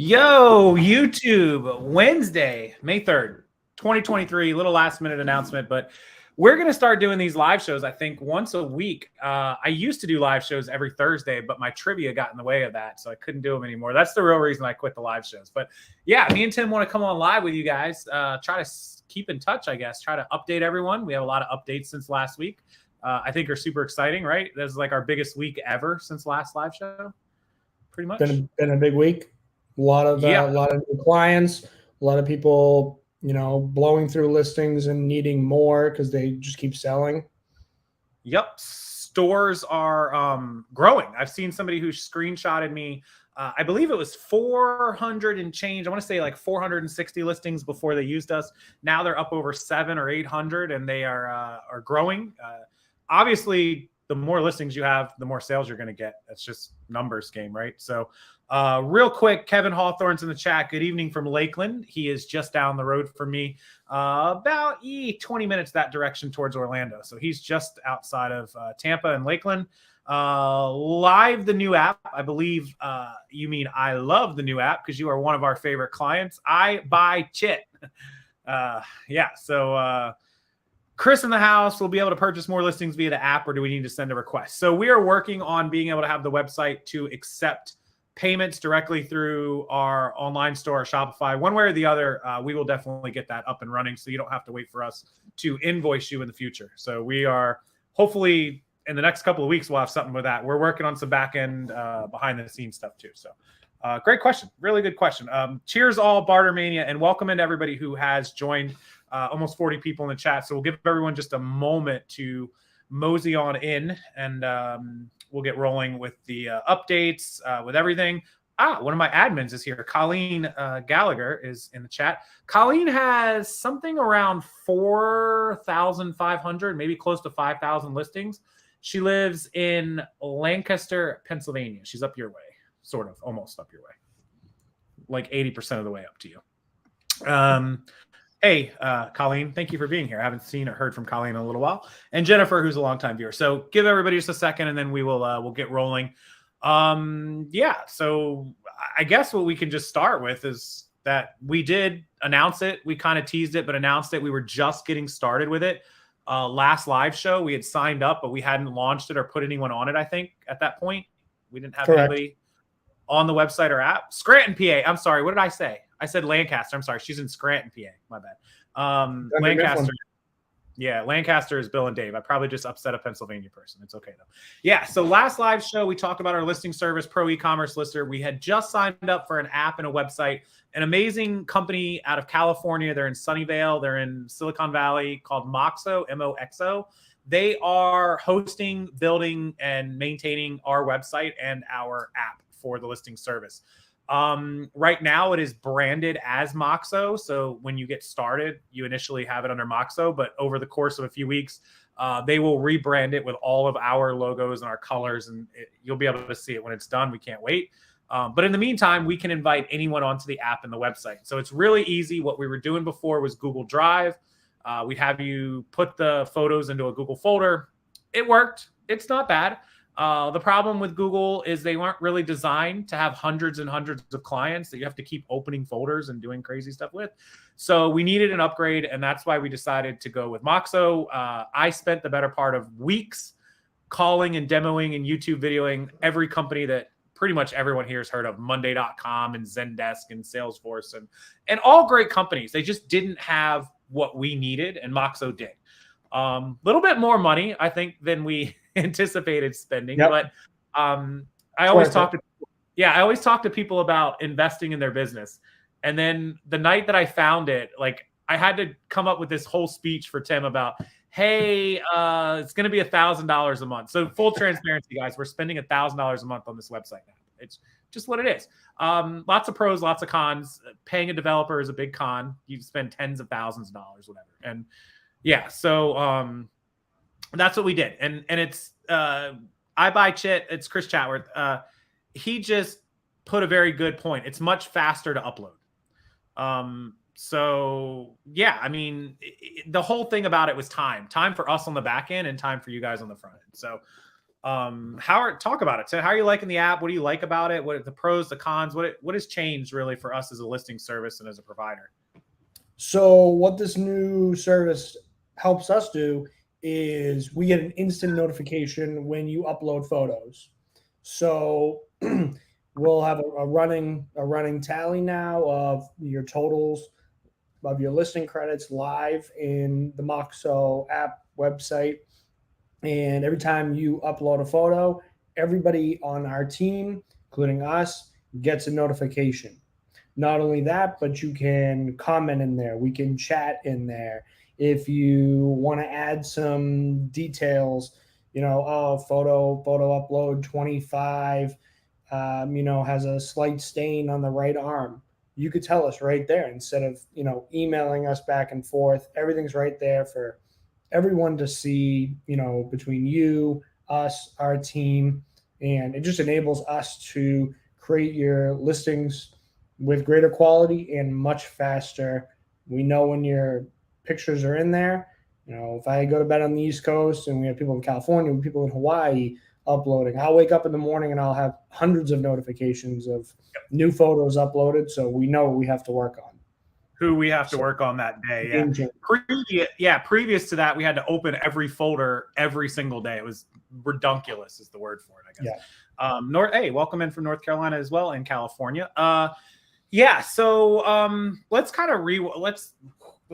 Yo, YouTube, Wednesday, May 3rd, 2023, little last minute announcement, but we're going to start doing these live shows, I think, once a week. I used to do live shows every Thursday, but my trivia got in the way of that, so I couldn't do them anymore. That's the real reason I quit the live shows. But yeah, me and Tim want to come on live with you guys, try to keep in touch, I guess, try to update everyone. We have a lot of updates since last week. I think are super exciting, right? This is like our biggest week ever since last live show, pretty much. Been a big week. A lot of new clients, a lot of people, blowing through listings and needing more because they just keep selling. Yep. Stores are growing. I've seen somebody who screenshotted me. I believe it was 400 and change. I want to say like 460 listings before they used us. Now they're up over 700 or 800 and they are growing. Obviously, the more listings you have, the more sales you're going to get. That's just numbers game, right? So real quick, Kevin Hawthorne's in the chat. Good evening from Lakeland. He is just down the road from me, about 20 minutes that direction towards Orlando. So he's just outside of Tampa and Lakeland. Live, the new app. I believe you mean I love the new app because you are one of our favorite clients. I buy chit. So Chris in the house will be able to purchase more listings via the app, or do we need to send a request? So we are working on being able to have the website to accept payments directly through our online store, Shopify. One way or the other, we will definitely get that up and running so you don't have to wait for us to invoice you in the future. So we are hopefully in the next couple of weeks, we'll have something with that. We're working on some back end behind the scenes stuff too. So great question. Really good question. Cheers all Bartermania, and welcome into everybody who has joined. Almost 40 people in the chat. So we'll give everyone just a moment to mosey on in, and we'll get rolling with the updates, with everything. One of my admins is here. Colleen Gallagher is in the chat. Colleen has something around 4,500, maybe close to 5,000 listings. She lives in Lancaster, Pennsylvania. She's up your way, sort of, almost up your way, like 80% of the way up to you. Hey, Colleen, thank you for being here. I haven't seen or heard from Colleen in a little while. And Jennifer, who's a longtime viewer. So give everybody just a second, and then we will we'll get rolling. So I guess what we can just start with is that we did announce it. We kind of teased it, but announced it. We were just getting started with it. Last live show, we had signed up, but we hadn't launched it or put anyone on it, I think, at that point. We didn't have anybody on the website or app. Scranton, PA. I'm sorry. What did I say? I said Lancaster. I'm sorry. She's in Scranton, PA. My bad. Lancaster. Yeah, Lancaster is Bill and Dave. I probably just upset a Pennsylvania person. It's okay, though. Yeah, so last live show, we talked about our listing service, ProEcommerceLister. We had just signed up for an app and a website. An amazing company out of California. They're in Sunnyvale. They're in Silicon Valley, called Moxo, M-O-X-O. They are hosting, building, and maintaining our website and our app for the listing service. Right now it is branded as Moxo. So when you get started, you initially have it under Moxo, but over the course of a few weeks, they will rebrand it with all of our logos and our colors, and you'll be able to see it when it's done. We can't wait. But in the meantime, we can invite anyone onto the app and the website. So it's really easy. What we were doing before was Google Drive. We'd have you put the photos into a Google folder. It worked. It's not bad. The problem with Google is they weren't really designed to have hundreds and hundreds of clients that you have to keep opening folders and doing crazy stuff with. So we needed an upgrade, and that's why we decided to go with Moxo. I spent the better part of weeks calling and demoing and YouTube videoing every company that pretty much everyone here has heard of, Monday.com and Zendesk and Salesforce and all great companies. They just didn't have what we needed, and Moxo did. Little bit more money, I think, than we anticipated spending. Yep. But I always talk to people about investing in their business. And then the night that I found it, like, I had to come up with this whole speech for Tim about, hey, it's going to be $1,000 a month. So full transparency, guys, we're spending $1,000 a month on this website now. It's just what it is. Lots of pros, lots of cons. Paying a developer is a big con. You spend tens of thousands of dollars, whatever. And yeah, so that's what we did. And it's I buy chit. It's Chris Chatworth. He just put a very good point. It's much faster to upload. So yeah, I mean, the whole thing about it was time for us on the back end and time for you guys on the front end. So Talk about it. So how are you liking the app? What do you like about it? What are the pros, the cons? What has changed really for us as a listing service and as a provider? So what this new service helps us do is we get an instant notification when you upload photos. So we'll have a running tally now of your totals of your listing credits live in the Moxo app website. And every time you upload a photo, everybody on our team, including us, gets a notification. Not only that, but you can comment in there. We can chat in there. If you want to add some details, photo upload 25, has a slight stain on the right arm. You could tell us right there instead of, emailing us back and forth. Everything's right there for everyone to see, between you, us, our team, and it just enables us to create your listings with greater quality and much faster. We know when your pictures are in there. If I go to bed on the East Coast and we have people in California, we have people in Hawaii uploading, I'll wake up in the morning and I'll have hundreds of notifications of new photos uploaded. So we know what we have to work on. Who we have to work on that day. Yeah. Previous to that, we had to open every folder every single day. It was redunculous is the word for it, I guess. Yeah. Hey, welcome in from North Carolina as well, and California. So let's kind of let's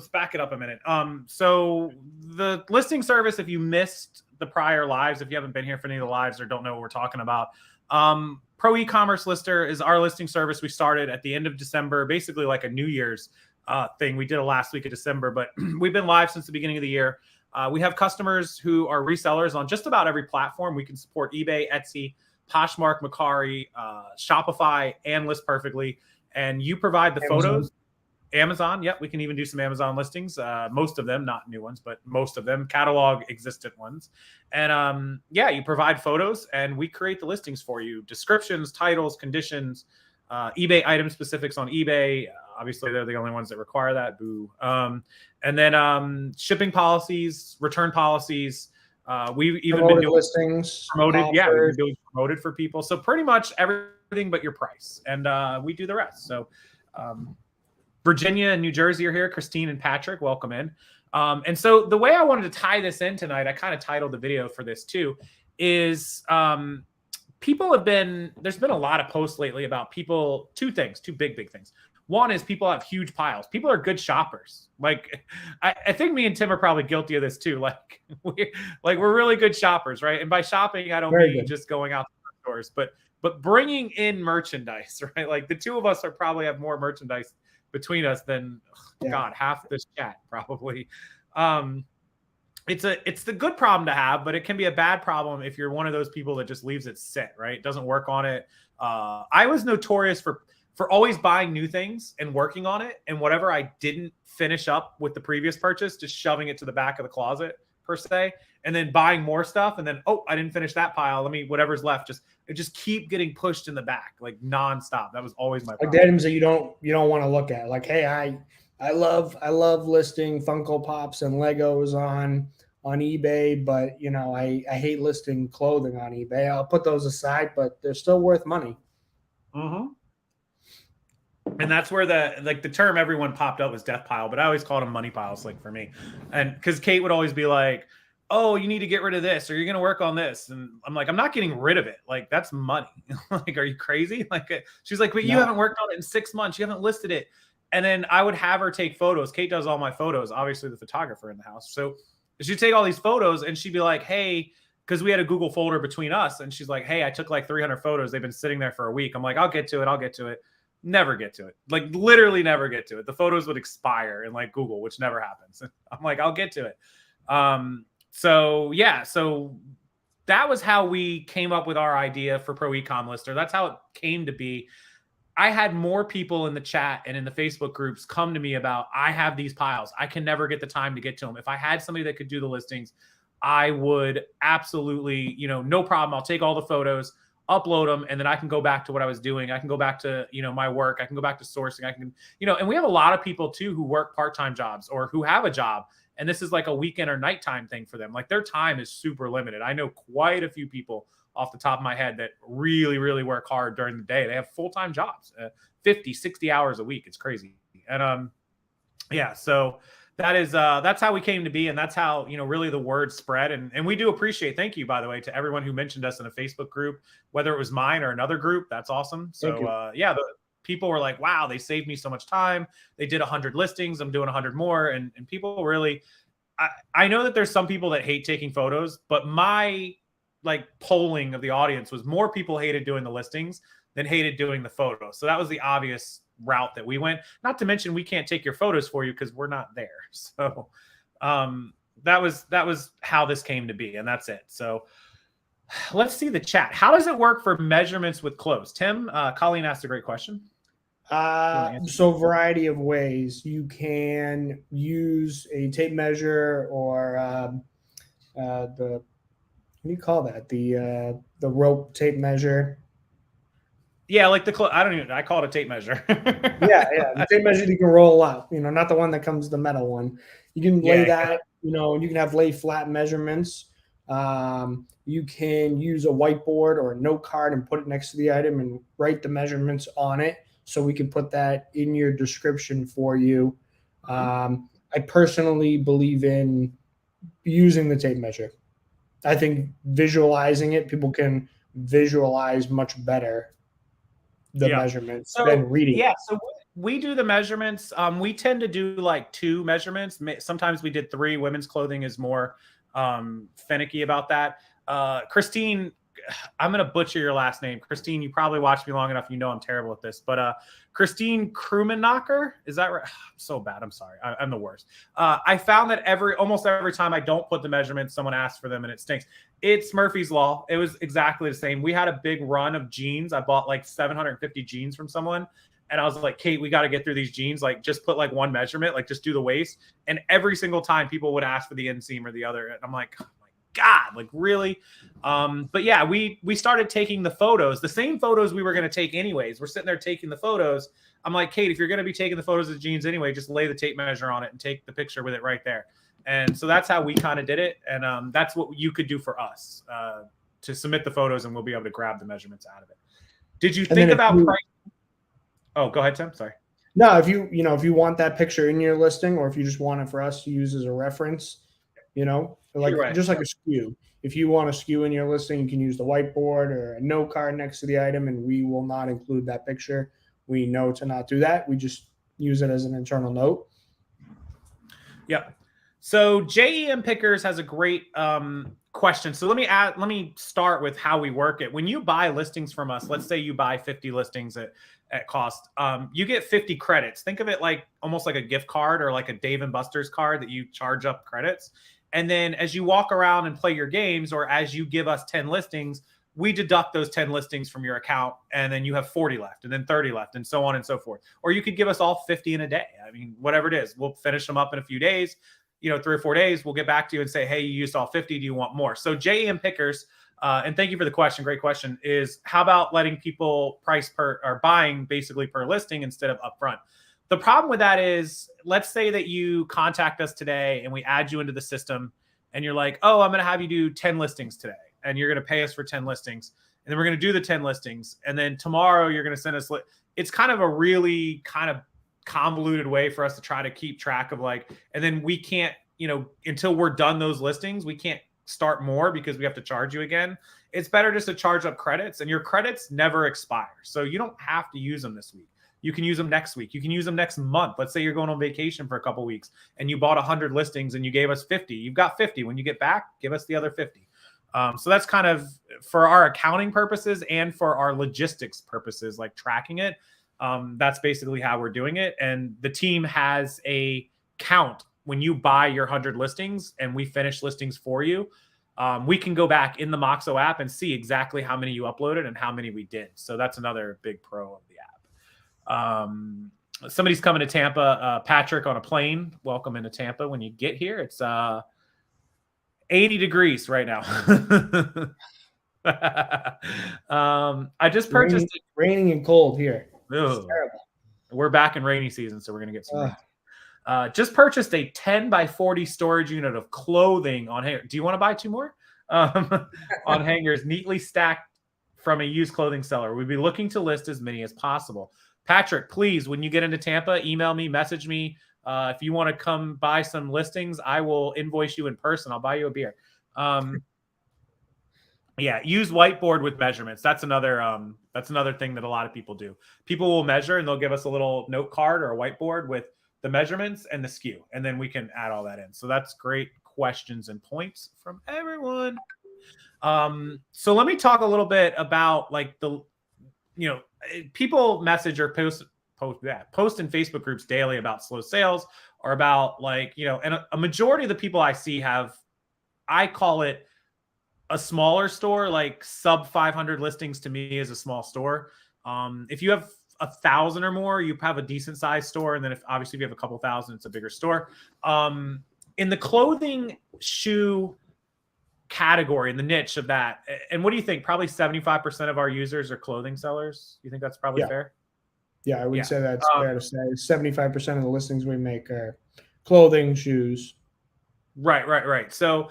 back it up a minute. So the listing service, if you missed the prior lives, if you haven't been here for any of the lives or don't know what we're talking about, ProEcommerceLister is our listing service. We started at the end of December, basically like a New Year's thing. We did it last week of December, but we've been live since the beginning of the year. We have customers who are resellers on just about every platform. We can support eBay, Etsy, Poshmark, Mercari, Shopify, and List Perfectly. And you provide the photos. Amazon, yep, we can even do some Amazon listings. Most of them, not new ones, but most of them, catalog existent ones. And you provide photos and we create the listings for you. Descriptions, titles, conditions, eBay item specifics on eBay. Obviously, they're the only ones that require that. Boo. And then shipping policies, return policies. We've even been doing listings, promoted. Offers. Yeah, we've been doing promoted for people. So pretty much everything but your price. And we do the rest. So Virginia and New Jersey are here. Christine and Patrick, welcome in. And so the way I wanted to tie this in tonight, I kind of titled the video for this too, is there's been a lot of posts lately about people, two big things. One is people have huge piles. People are good shoppers. Like, I think me and Tim are probably guilty of this too. Like, we're really good shoppers, right? And by shopping, I don't mean just going out to the stores, but bringing in merchandise, right? Like the two of us probably have more merchandise between us than God, half this chat probably. It's the good problem to have, but it can be a bad problem if you're one of those people that just leaves it sit, right? Doesn't work on it. I was notorious for always buying new things and working on it, and whatever I didn't finish up with the previous purchase, just shoving it to the back of the closet per se, and then buying more stuff, and then I didn't finish that pile. Whatever's left, just keep getting pushed in the back like nonstop. That was always my problem. Like items that you don't want to look at. Like, hey, I love listing Funko Pops and Legos on eBay, but I hate listing clothing on eBay. I'll put those aside, but they're still worth money. Mm-hmm. And that's where the term everyone popped up was death pile, but I always called them money piles, like for me. And because Kate would always be like, oh, you need to get rid of this, or you're going to work on this. And I'm like, I'm not getting rid of it. Like, that's money. Like, are you crazy? Like, she's like, but you haven't worked on it in 6 months. You haven't listed it. And then I would have her take photos. Kate does all my photos, obviously the photographer in the house. So she'd take all these photos and she'd be like, hey, because we had a Google folder between us. And she's like, hey, I took like 300 photos. They've been sitting there for a week. I'm like, I'll get to it. Never get to it. Like, literally never get to it. The photos would expire in like Google, which never happens. I'm like, I'll get to it. So that was how we came up with our idea for ProEcomLister. That's how it came to be. I had more people in the chat and in the Facebook groups come to me about, I have these piles. I can never get the time to get to them. If I had somebody that could do the listings, I would absolutely, no problem. I'll take all the photos, upload them, and then I can go back to what I was doing. I can go back to, my work. I can go back to sourcing. I can, and we have a lot of people too who work part-time jobs or who have a job and this is like a weekend or nighttime thing for them. Like their time is super limited. I know quite a few people off the top of my head that really, really work hard during the day. They have full-time jobs, 50, 60 hours a week. It's crazy. And yeah, so that's how we came to be, and that's how, you know, really the word spread. And we do appreciate, thank you, by the way, to everyone who mentioned us in a Facebook group, whether it was mine or another group. That's awesome. So yeah, the people were like, wow, they saved me so much time. They did 100 listings. I'm doing 100 more. And people really, I know that there's some people that hate taking photos, but my like polling of the audience was more people hated doing the listings than hated doing the photos. So that was the obvious route that we went. Not to mention we can't take your photos for you because we're not there. So that was how this came to be, and that's it. So let's see the chat. How does it work for measurements with clothes? Tim, Colleen asked a great question. So variety of ways. You can use a tape measure or the, what do you call that? The rope tape measure. Yeah, like I call it a tape measure. yeah, the tape measure you can roll up, you know, not the one that comes the metal one. You can lay that, you know, you can have lay flat measurements. You can use a whiteboard or a note card and put it next to the item and write the measurements on it. So we can put that in your description for you. I personally believe in using the tape measure. I think visualizing it, people can visualize much better the measurements than reading. Yeah, so we do the measurements. We tend to do like 2 measurements. Sometimes we did 3. Women's clothing is more finicky about that. Christine, I'm going to butcher your last name. Christine, you probably watched me long enough. You know I'm terrible at this. But Christine Krummenacher, is that right? I'm so bad. I'm sorry. I'm the worst. I found that almost every time I don't put the measurements, someone asks for them and it stinks. It's Murphy's Law. It was exactly the same. We had a big run of jeans. I bought like 750 jeans from someone. And I was like, Kate, we got to get through these jeans. Like, just put like one measurement, like just do the waist. And every single time people would ask for the inseam or the other. And I'm like, oh my God, like really? But yeah, we started taking the photos, the same photos we were going to take anyways. We're sitting there taking the photos. I'm like, Kate, if you're going to be taking the photos of the jeans anyway, just lay the tape measure on it and take the picture with it right there. And so that's how we kind of did it. And that's what you could do for us to submit the photos, and we'll be able to grab the measurements out of it. Did you think about price? Oh, go ahead, Tim. Sorry. No, if you want that picture in your listing, or if you just want it for us to use as a reference, you know, like just like a SKU. If you want a SKU in your listing, you can use the whiteboard or a note card next to the item, and we will not include that picture. We know to not do that. We just use it as an internal note. Yep. So JEM Pickers has a great question. So let me start with how we work it. When you buy listings from us, let's say you buy 50 listings at cost, you get 50 credits. Think of it like almost like a gift card or like a Dave & Buster's card that you charge up credits. And then as you walk around and play your games, or as you give us 10 listings, we deduct those 10 listings from your account, and then you have 40 left and then 30 left and so on and so forth. Or you could give us all 50 in a day. I mean, whatever it is, we'll finish them up in a few days, 3 or 4 days. We'll get back to you and say, hey, you used all 50. Do you want more? So JEM Pickers, and thank you for the question. Great question. Is how about letting people price per, or buying basically per listing instead of upfront? The problem with that is, let's say that you contact us today and we add you into the system and you're like, oh, I'm going to have you do 10 listings today, and you're going to pay us for 10 listings. And then we're going to do the 10 listings. And then tomorrow you're going to send us, it's kind of a really kind of convoluted way for us to try to keep track of and then we can't, until we're done those listings, we can't start more because we have to charge you again. It's better just to charge up credits, and your credits never expire. So you don't have to use them this week. You can use them next week. You can use them next month. Let's say you're going on vacation for a couple of weeks and you bought 100 listings and you gave us 50. You've got 50. When you get back, give us the other 50. So that's kind of for our accounting purposes and for our logistics purposes, like tracking it. That's basically how we're doing it. And the team has a count when you buy your 100 listings and we finish listings for you. We can go back in the Moxo app and see exactly how many you uploaded and how many we did. So that's another big pro of the app. Somebody's coming to Tampa, Patrick, on a plane. Welcome into Tampa. When you get here, it's 80 degrees right now. I just purchased raining and cold here. It's terrible. We're back in rainy season, so we're gonna get some rain. Just purchased a 10 by 40 storage unit of clothing on hanger. Do you want to buy 2 more? On hangers, neatly stacked from a used clothing seller. We'd be looking to list as many as possible. Patrick, please, when you get into Tampa, email me, message me. If you want to come buy some listings, I will invoice you in person. I'll buy you a beer. Yeah, use whiteboard with measurements. That's another thing that a lot of people do. People will measure and they'll give us a little note card or a whiteboard with the measurements and the SKU, and then we can add all that in. So that's great questions and points from everyone. So let me talk a little bit about like people message or post in Facebook groups daily about slow sales or about and a majority of the people I see I call it a smaller store. Like sub 500 listings to me is a small store. If you have 1,000 or more, you have a decent sized store. And then if you have a couple thousand, it's a bigger store. In the clothing shoe category, in the niche of that. And what do you think? Probably 75% of our users are clothing sellers. You think that's probably fair? Yeah, I would say that's fair to say. 75% of the listings we make are clothing, shoes. Right. So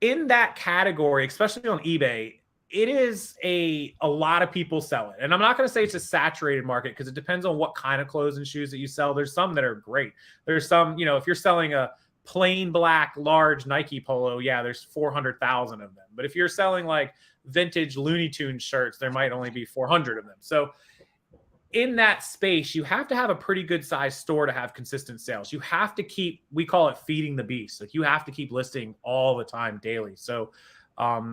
in that category, especially on eBay, it is a lot of people sell it. And I'm not going to say it's a saturated market because it depends on what kind of clothes and shoes that you sell. There's some that are great. There's some, if you're selling a plain black large Nike polo, there's 400,000 of them. But if you're selling like vintage Looney Tunes shirts, there might only be 400 of them. So in that space, you have to have a pretty good sized store to have consistent sales. You have to keep, we call it feeding the beast. Like you have to keep listing all the time daily. So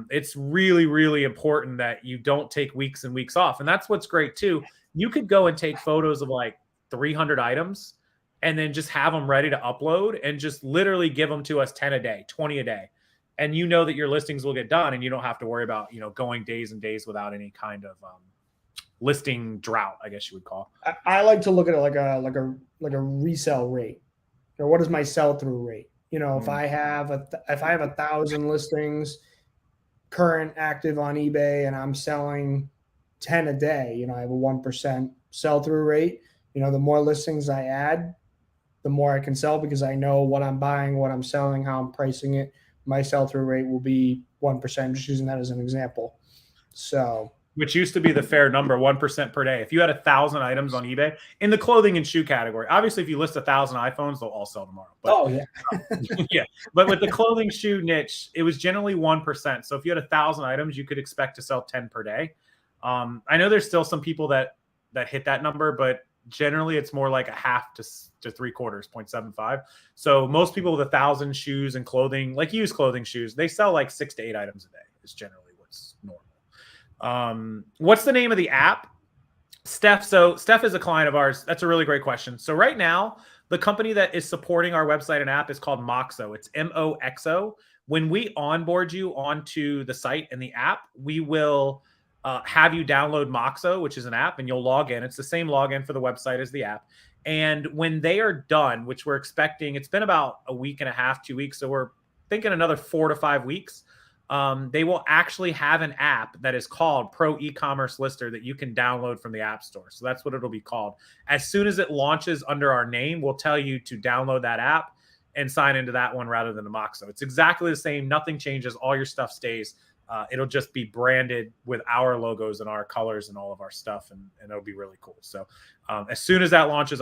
it's really, really important that you don't take weeks and weeks off. And that's what's great too. You could go and take photos of like 300 items and then just have them ready to upload and just literally give them to us 10 a day, 20 a day. And you know that your listings will get done and you don't have to worry about, going days and days without any kind of listing drought, I guess you would call. I like to look at it like a resell rate. Or what is my sell-through rate? If I have 1,000 listings current active on eBay and I'm selling 10 a day, I have a 1% sell-through rate. The more listings I add, the more I can sell because I know what I'm buying, what I'm selling, how I'm pricing it. My sell-through rate will be 1%. I'm just using that as an example. So, which used to be the fair number, 1% per day. If you had 1,000 items on eBay in the clothing and shoe category, obviously if you list 1,000 iPhones, they'll all sell tomorrow. But, yeah. But with the clothing shoe niche, it was generally 1%. So if you had 1,000 items, you could expect to sell 10 per day. I know there's still some people that hit that number, but generally it's more like a half to 3/4, 0.75. So most people with 1,000 shoes and clothing, like used clothing shoes, they sell like 6 to 8 items a day is generally what's normal. What's the name of the app? Steph. So Steph is a client of ours. That's a really great question. So right now, the company that is supporting our website and app is called Moxo. It's MOXO. When we onboard you onto the site and the app, we will have you download Moxo, which is an app, and you'll log in. It's the same login for the website as the app. And when they are done, which we're expecting, it's been about a week and a half, 2 weeks. So we're thinking another 4 to 5 weeks. They will actually have an app that is called ProEcommerceLister that you can download from the App Store. So that's what it'll be called. As soon as it launches under our name, we'll tell you to download that app and sign into that one rather than the Moxo. It's exactly the same. Nothing changes. All your stuff stays. It'll just be branded with our logos and our colors and all of our stuff, and it'll be really cool. So as soon as that launches,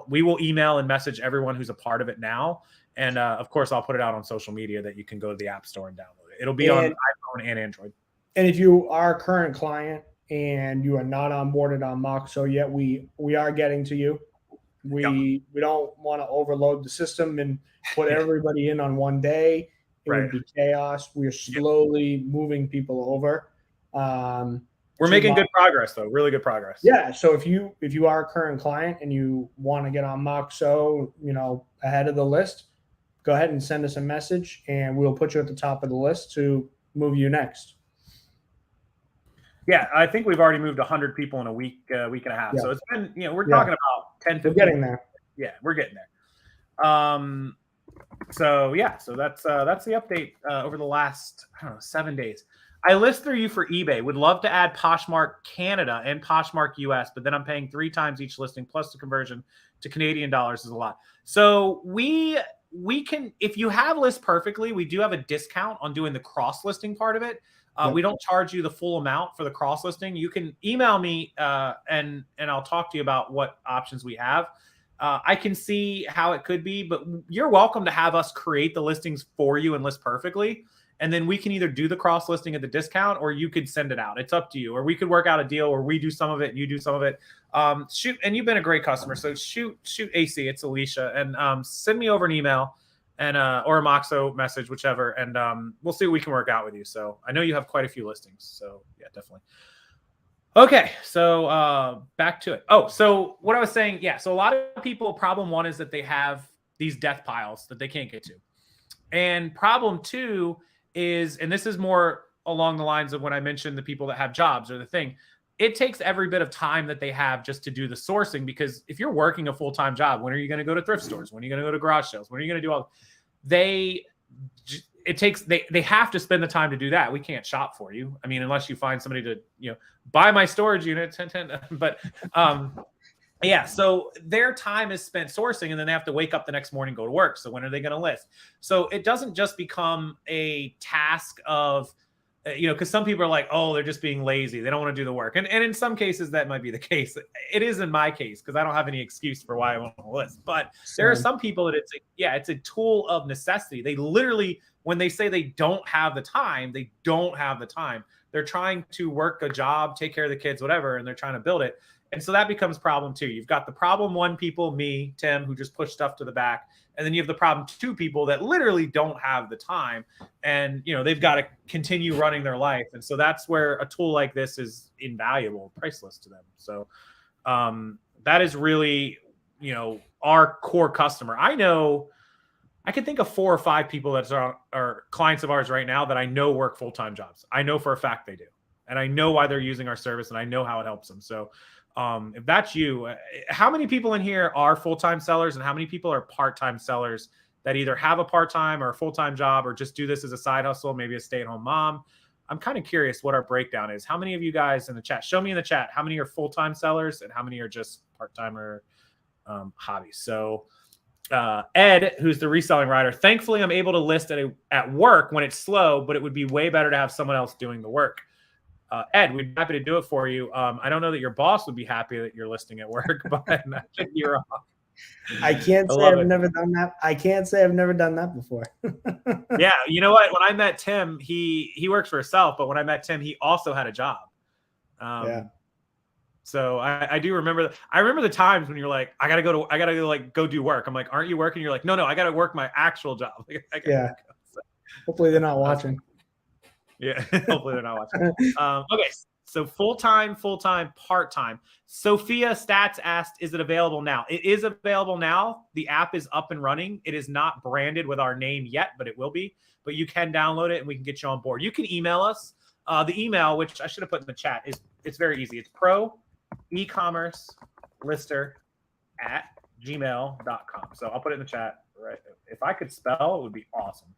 we will email and message everyone who's a part of it now. And of course, I'll put it out on social media that you can go to the App Store and download it. It'll be on iPhone and Android. And if you are a current client and you are not onboarded on Moxo yet, we are getting to you. We don't want to overload the system and put everybody in on one day. It would be chaos. We're slowly moving people over. We're making good progress, though. Really good progress. Yeah. So if you are a current client and you want to get on Moxo, ahead of the list, go ahead and send us a message, and we'll put you at the top of the list to move you next. Yeah, I think we've already moved 100 people in a week and a half. Yeah. So it's been, we're talking about 10, 15. We're getting there. Yeah, we're getting there. So that's the update over the last 7 days. I list through you for eBay. Would love to add Poshmark Canada and Poshmark US, but then I'm paying 3 times each listing plus the conversion to Canadian dollars is a lot. So we can, if you have list perfectly, we do have a discount on doing the cross listing part of it. We don't charge you the full amount for the cross listing. You can email me and I'll talk to you about what options we have. I can see how it could be, but you're welcome to have us create the listings for you and list perfectly. And then we can either do the cross listing at the discount or you could send it out. It's up to you. Or we could work out a deal where we do some of it and you do some of it. Shoot, and you've been a great customer. So shoot AC, it's Alicia, and send me over an email and or a Moxo message, whichever, and we'll see what we can work out with you. So I know you have quite a few listings. So yeah, definitely. Okay, so back to it. Oh, so what I was saying, yeah. So a lot of people, problem one is that they have these death piles that they can't get to. And problem two is, and this is more along the lines of when I mentioned the people that have jobs or the thing, it takes every bit of time that they have just to do the sourcing, because if you're working a full-time job, when are you going to go to thrift stores? When are you going to go to garage sales? When are you going to do all? They have to spend the time to do that. We can't shop for you. I mean, unless you find somebody to, buy my storage unit, but yeah, so their time is spent sourcing, and then they have to wake up the next morning, go to work. So when are they going to list? So it doesn't just become a task of, because some people are like, oh, they're just being lazy. They don't want to do the work. And in some cases, that might be the case. It is in my case, because I don't have any excuse for why I want to list. But there are some people that it's a tool of necessity. They literally, when they say they don't have the time, they don't have the time. They're trying to work a job, take care of the kids, whatever, and they're trying to build it. And so that becomes problem two. You've got the problem one people, me, Tim, who just push stuff to the back. And then you have the problem two people that literally don't have the time. And, they've got to continue running their life. And so that's where a tool like this is invaluable, priceless to them. So that is really, our core customer. I can think of 4 or 5 people that are clients of ours right now that I know work full-time jobs. I know for a fact they do. And I know why they're using our service, and I know how it helps them. So if that's you, how many people in here are full-time sellers, and how many people are part-time sellers that either have a part-time or a full-time job or just do this as a side hustle, maybe a stay-at-home mom? I'm kind of curious what our breakdown is. How many of you guys in the chat, show me in the chat, how many are full-time sellers and how many are just part-time or hobbies? So Ed, who's the reselling writer, thankfully I'm able to list at work when it's slow, but it would be way better to have someone else doing the work. Ed, we'd be happy to do it for you. I don't know that your boss would be happy that you're listing at work, but I think you're off. I can't say I've never done that. I can't say I've never done that before. Yeah, you know what? When I met Tim, he works for himself, but when I met Tim, he also had a job. Yeah. So I do remember. I remember the times when you're like, I gotta go do work. I'm like, aren't you working? You're like, no, I gotta work my actual job. Yeah. So, hopefully they're not watching. Yeah, hopefully they're not watching. Okay, so full-time, part-time. Sophia Stats asked, is it available now? It is available now. The app is up and running. It is not branded with our name yet, but it will be. But you can download it and we can get you on board. You can email us. The email, which I should have put in the chat, it's very easy. It's ProEcommerceLister@gmail.com. So I'll put it in the chat. Right. If I could spell, it would be awesome.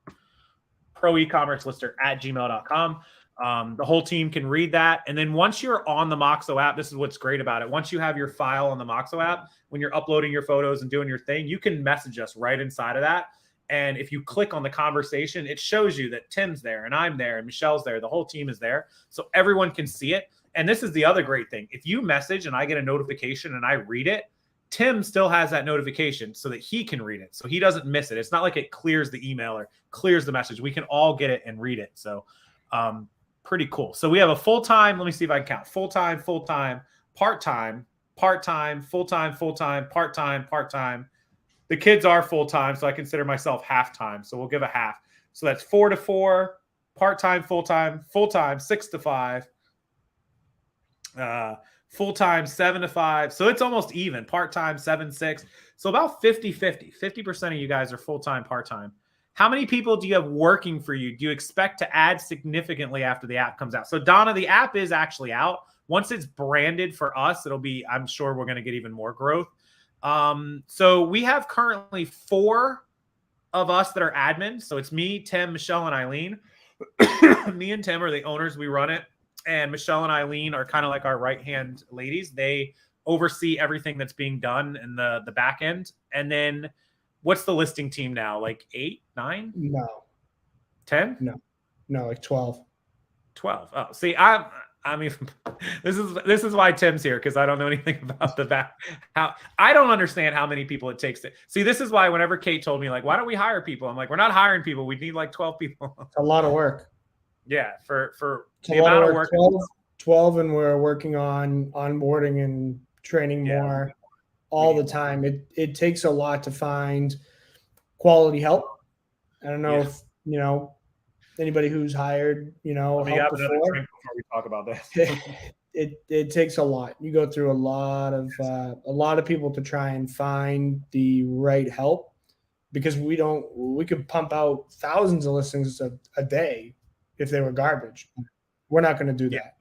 ProEcommerceLister@gmail.com. The whole team can read that. And then once you're on the Moxo app, this is what's great about it. Once you have your file on the Moxo app, when you're uploading your photos and doing your thing, you can message us right inside of that. And if you click on the conversation, it shows you that Tim's there and I'm there and Michelle's there. The whole team is there. So everyone can see it. And this is the other great thing. If you message and I get a notification and I read it, Tim still has that notification so that he can read it. So he doesn't miss it. It's not like it clears the email or clears the message. We can all get it and read it. So pretty cool. So we have a full-time, let me see if I can count. Full-time, part-time, full-time, part-time. The kids are full-time, so I consider myself half-time. So we'll give a half. So that's 4 to 4, part-time, full-time, 6 to 5. Full-time 7 to 5. So it's almost even. Part-time 7, 6. So about 50-50. 50% of you guys are full-time, part-time. How many people do you have working for you? Do you expect to add significantly after the app comes out? So Donna, the app is actually out. Once it's branded for us, it'll be, I'm sure we're going to get even more growth. So we have currently 4 of us that are admins. So it's me, Tim, Michelle, and Eileen. Me and Tim are the owners. We run it. And Michelle and Eileen are kind of like our right-hand ladies. They oversee everything that's being done in the back end. And then what's the listing team now? Like 8, 9? No. 10? No, like 12. 12. Oh, see, I mean, this is why Tim's here, because I don't know anything about the back. I don't understand how many people it takes to see. This is why whenever Kate told me, like, why don't we hire people? I'm like, we're not hiring people. We need like 12 people. It's a lot of work. Yeah, for it's the amount of work. 12, and we're working on onboarding and training more all the time. It takes a lot to find quality help. I don't know if anybody who's hired help before. Before we talk about that. It takes a lot. You go through a lot of people to try and find the right help, because we could pump out thousands of listings a day if they were garbage. We're not going to do that.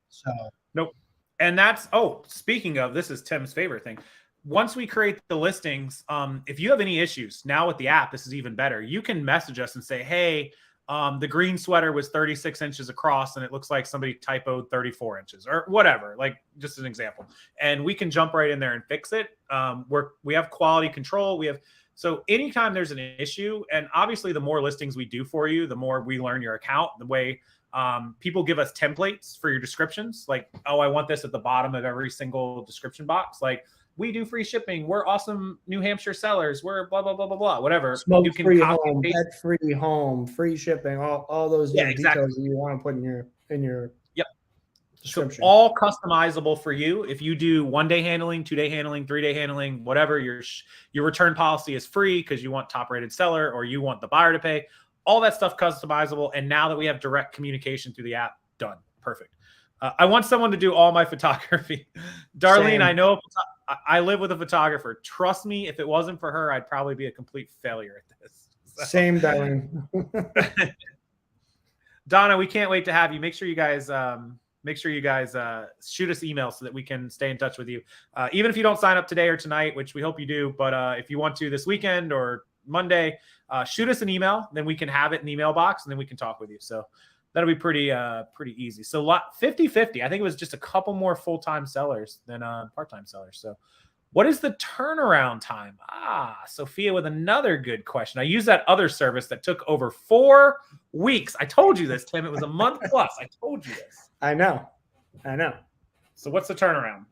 So nope. And that's, speaking of, this is Tim's favorite thing. Once we create the listings, if you have any issues now with the app, this is even better. You can message us and say, hey, the green sweater was 36 inches across and it looks like somebody typoed 34 inches or whatever, like just an example. And we can jump right in there and fix it. We have quality control. So anytime there's an issue, and obviously the more listings we do for you, the more we learn your account, the way people give us templates for your descriptions. Like, oh, I want this at the bottom of every single description box. Like, we do free shipping. We're awesome New Hampshire sellers. We're blah, blah, blah, blah, blah, whatever. Smoke-free home, pet-free home, free shipping, all those details that you want to put in your description. So all customizable for you. If you do 1-day handling, 2-day handling, 3-day handling, whatever, your return policy is free because you want top-rated seller or you want the buyer to pay. All that stuff customizable. And now that we have direct communication through the app, done. Perfect. I want someone to do all my photography. Darlene, Same. I know I live with a photographer. Trust me, if it wasn't for her, I'd probably be a complete failure at this. So. Same, Darlene. Donna, we can't wait to have you. Make sure you guys shoot us emails so that we can stay in touch with you. Even if you don't sign up today or tonight, which we hope you do, but if you want to this weekend or Monday, shoot us an email, then we can have it in the email box and then we can talk with you. So that'll be pretty easy. So 50-50. I think it was just a couple more full-time sellers than part-time sellers. So what is the turnaround time? Sophia with another good question. I used that other service that took over 4 weeks. I told you this, Tim. It was a month plus. I told you this. I know. So what's the turnaround?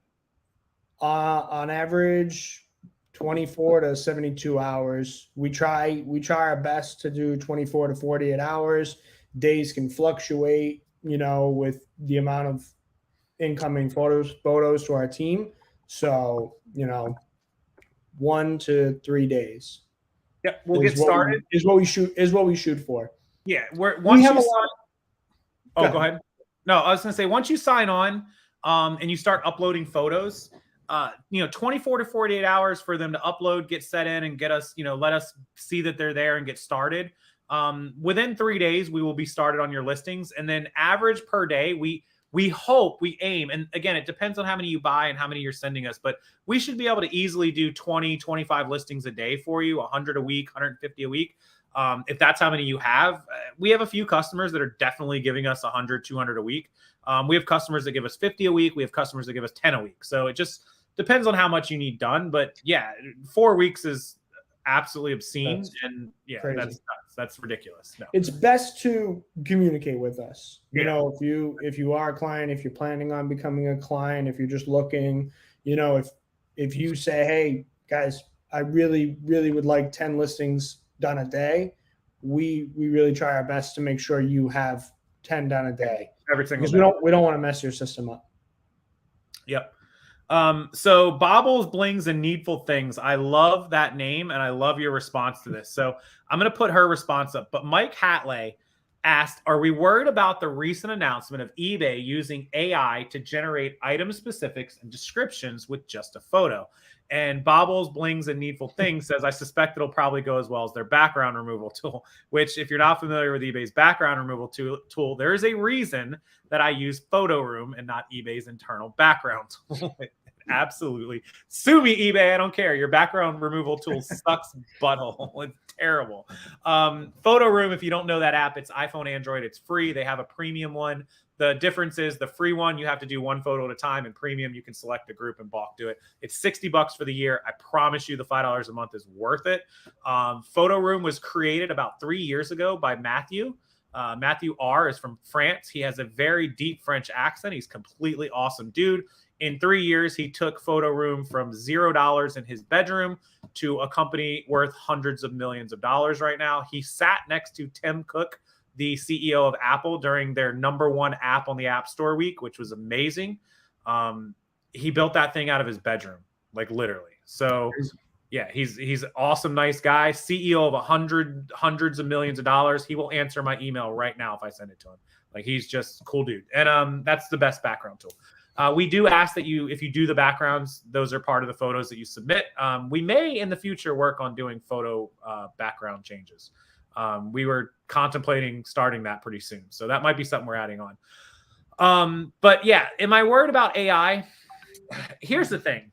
On average, 24 to 72 hours. We try our best to do 24 to 48 hours. Days can fluctuate, with the amount of incoming photos to our team. So, 1 to 3 days. Yeah, we'll get started. Is what we shoot for. Yeah, go ahead. No, I was going to say, once you sign on and you start uploading photos, 24 to 48 hours for them to upload, get set in, and get us, let us see that they're there and get started. Within 3 days, we will be started on your listings. And then average per day, we aim, and again, it depends on how many you buy and how many you're sending us, but we should be able to easily do 20, 25 listings a day for you, 100 a week, 150 a week. If that's how many you have. We have a few customers that are definitely giving us 100, 200 a week. We have customers that give us 50 a week. We have customers that give us 10 a week. So it just depends on how much you need done. But yeah, 4 weeks is absolutely obscene. That's ridiculous. No. It's best to communicate with us. If you are a client, if you're planning on becoming a client, if you're just looking, if you say, hey guys, I really, really would like 10 listings done a day, we really try our best to make sure you have 10 done a day. Every single day. Because we don't want to mess your system up. Yep. So Baubles, Blings, and Needful Things. I love that name, and I love your response to this. So I'm going to put her response up. But Mike Hatley asked, are we worried about the recent announcement of eBay using AI to generate item specifics and descriptions with just a photo? And Baubles, Blings, and Needful Things says, I suspect it'll probably go as well as their background removal tool, which if you're not familiar with eBay's background removal tool, there is a reason that I use Photo Room and not eBay's internal background tool. It Absolutely. Sue me, eBay. I don't care. Your background removal tool sucks butthole. It's terrible. Photo Room, if you don't know that app, it's iPhone, Android. It's free. They have a premium one. The difference is the free one, you have to do one photo at a time, and premium, you can select a group and bulk do it. It's $60 for the year. I promise you the $5 a month is worth it. Photo Room was created about 3 years ago by Matthew. Matthew R. is from France. He has a very deep French accent. He's completely awesome dude. In 3 years, he took Photo Room from $0 in his bedroom to a company worth hundreds of millions of dollars right now. He sat next to Tim Cook, the CEO of Apple, during their #1 app on the App Store week, which was amazing. He built that thing out of his bedroom, like literally. So yeah, he's an awesome, nice guy, CEO of hundreds of millions of dollars. He will answer my email right now if I send it to him. Like, he's just a cool dude. And that's the best background tool. We do ask that if you do the backgrounds, those are part of the photos that you submit. We may in the future work on doing photo background changes. We were contemplating starting that pretty soon. So that might be something we're adding on. But yeah, am I worried about AI? Here's the thing.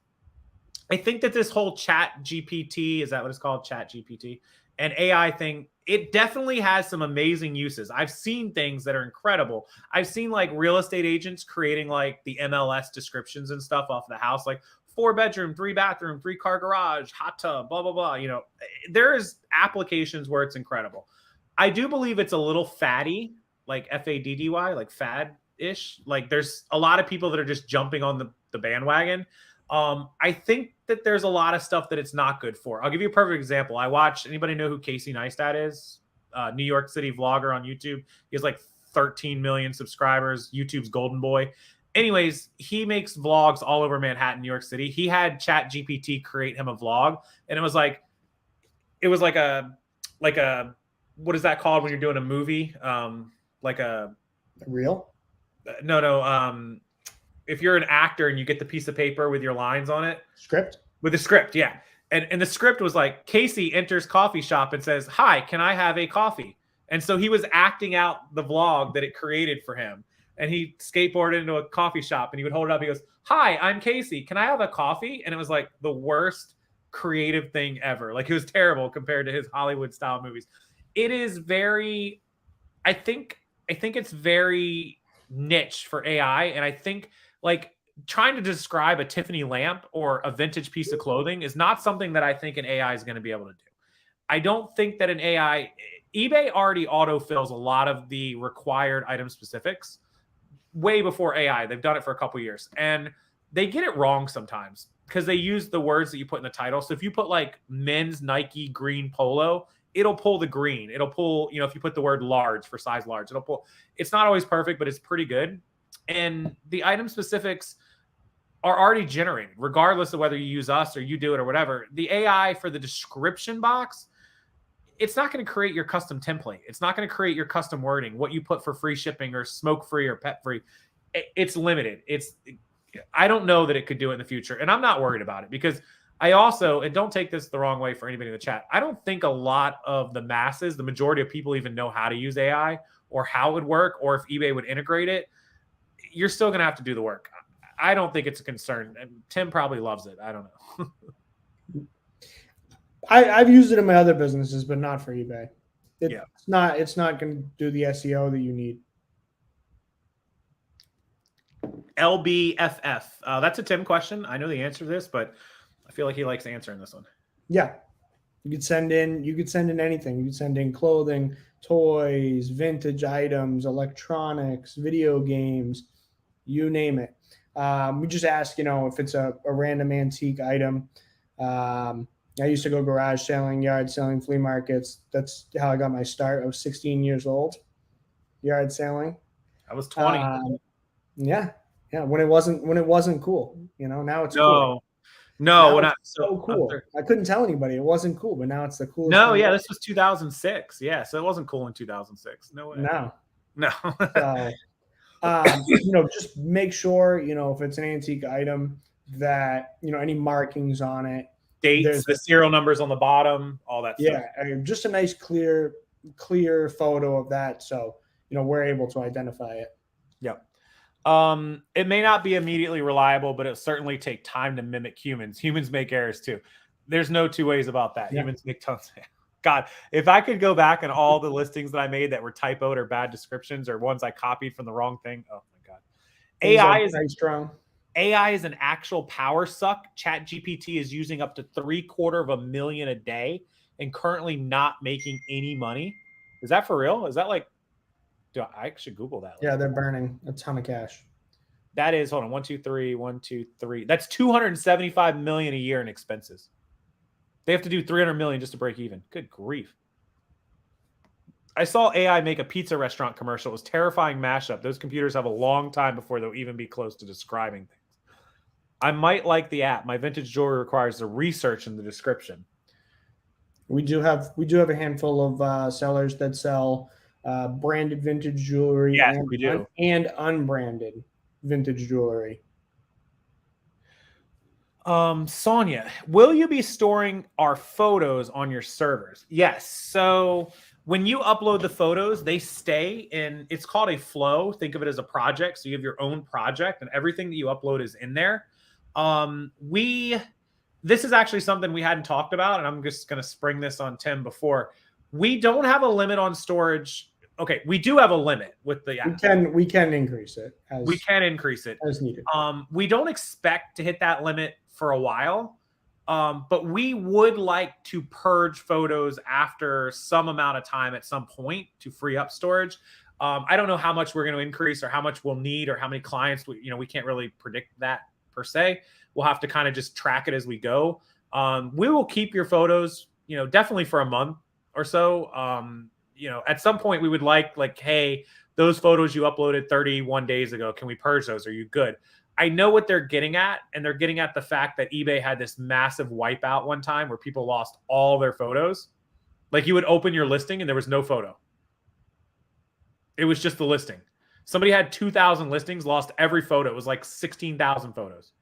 I think that this whole chat GPT, is that what it's called? Chat GPT and AI thing, it definitely has some amazing uses. I've seen things that are incredible. I've seen like real estate agents creating like the MLS descriptions and stuff off the house, like 4-bedroom, 3-bathroom, 3-car garage, hot tub, blah, blah, blah. You know, there's applications where it's incredible. I do believe it's a little fatty, like FADDY, like fad-ish. Like, there's a lot of people that are just jumping on the bandwagon. I think that there's a lot of stuff that it's not good for. I'll give you a perfect example. Anybody know who Casey Neistat is? New York City vlogger on YouTube. He has like 13 million subscribers, YouTube's golden boy. Anyways, he makes vlogs all over Manhattan, New York City. He had Chat GPT create him a vlog, and it was like a what is that called when you're doing a movie? Like a reel? No. If you're an actor and you get the piece of paper with your lines on it. Script? With the script, yeah. And the script was like, Casey enters coffee shop and says, "Hi, can I have a coffee?" And so he was acting out the vlog that it created for him. And he skateboarded into a coffee shop and he would hold it up. He goes, "Hi, I'm Casey. Can I have a coffee?" And it was like the worst creative thing ever. Like, it was terrible compared to his Hollywood style movies. It is very, I think it's very niche for AI. And I think, like, trying to describe a Tiffany lamp or a vintage piece of clothing is not something that I think an AI is going to be able to do. I don't think that eBay already autofills a lot of the required item specifics way before AI. They've done it for a couple years, and they get it wrong sometimes because they use the words that you put in the title. So if you put like men's Nike green polo, it'll pull the green. It'll pull, if you put the word large for size large, it'll pull. It's not always perfect, but it's pretty good. And the item specifics are already generated, regardless of whether you use us or you do it or whatever. The AI for the description box, it's not going to create your custom template. It's not going to create your custom wording, what you put for free shipping or smoke-free or pet-free. It's limited. I don't know that it could do it in the future, and I'm not worried about it because I also, and don't take this the wrong way for anybody in the chat, I don't think a lot of the masses, the majority of people even know how to use AI or how it would work or if eBay would integrate it. You're still going to have to do the work. I don't think it's a concern. Tim probably loves it. I don't know. I've used it in my other businesses, but not for eBay. It's not going to do the SEO that you need. LBFF. That's a Tim question. I know the answer to this, but I feel like he likes answering this one. Yeah. You could send in anything. You could send in clothing, toys, vintage items, electronics, video games, you name it. We just ask, if it's a random antique item. I used to go garage selling, yard selling, flea markets. That's how I got my start. I was 16 years old, yard selling. I was 20. Yeah. When it wasn't cool, now it's cool. No, it's so cool. I couldn't tell anybody it wasn't cool, but now it's the coolest. No, yeah, this was 2006. Yeah, so it wasn't cool in 2006. No way. No. So, just make sure, if it's an antique item that, any markings on it, dates, the serial numbers on the bottom, all that stuff. Yeah, just a nice clear photo of that, so we're able to identify it. Yep. It may not be immediately reliable, but it'll certainly take time to mimic humans. Humans make errors too. There's no two ways about that. Yeah. Humans make tons of God, if I could go back and all the listings that I made that were typoed or bad descriptions or ones I copied from the wrong thing. Oh my God. AI is an actual power suck. ChatGPT is using up to $750,000 a day and currently not making any money. Is that for real? Is that like, I should Google that. Yeah, they're burning a ton of cash. That is, hold on, 1, 2, 3, 1, 2, 3. That's $275 million a year in expenses. They have to do 300 million just to break even. Good grief. I saw AI make a pizza restaurant commercial. It was terrifying mashup. Those computers have a long time before they'll even be close to describing things. I might like the app. My vintage jewelry requires the research in the description. We do have a handful of sellers that sell branded vintage jewelry. Yes, we do. And unbranded vintage jewelry. Sonia, will you be storing our photos on your servers? Yes. So when you upload the photos, they stay in, it's called a flow. Think of it as a project. So you have your own project and everything that you upload is in there. This is actually something we hadn't talked about, and I'm just going to spring this on Tim before. We don't have a limit on storage. Okay, we do have a limit with the app. We can increase it. We can increase it as needed. We don't expect to hit that limit for a while, but we would like to purge photos after some amount of time at some point to free up storage. I don't know how much we're going to increase or how much we'll need or how many clients we can't really predict that per se. We'll have to kind of just track it as we go. We will keep your photos, definitely for a month or so. At some point we would like, hey, those photos you uploaded 31 days ago, can we purge those? Are you good? I know what they're getting at, and they're getting at the fact that eBay had this massive wipeout one time where people lost all their photos. Like you would open your listing and there was no photo. It was just the listing. Somebody had 2,000 listings, lost every photo. It was like 16,000 photos.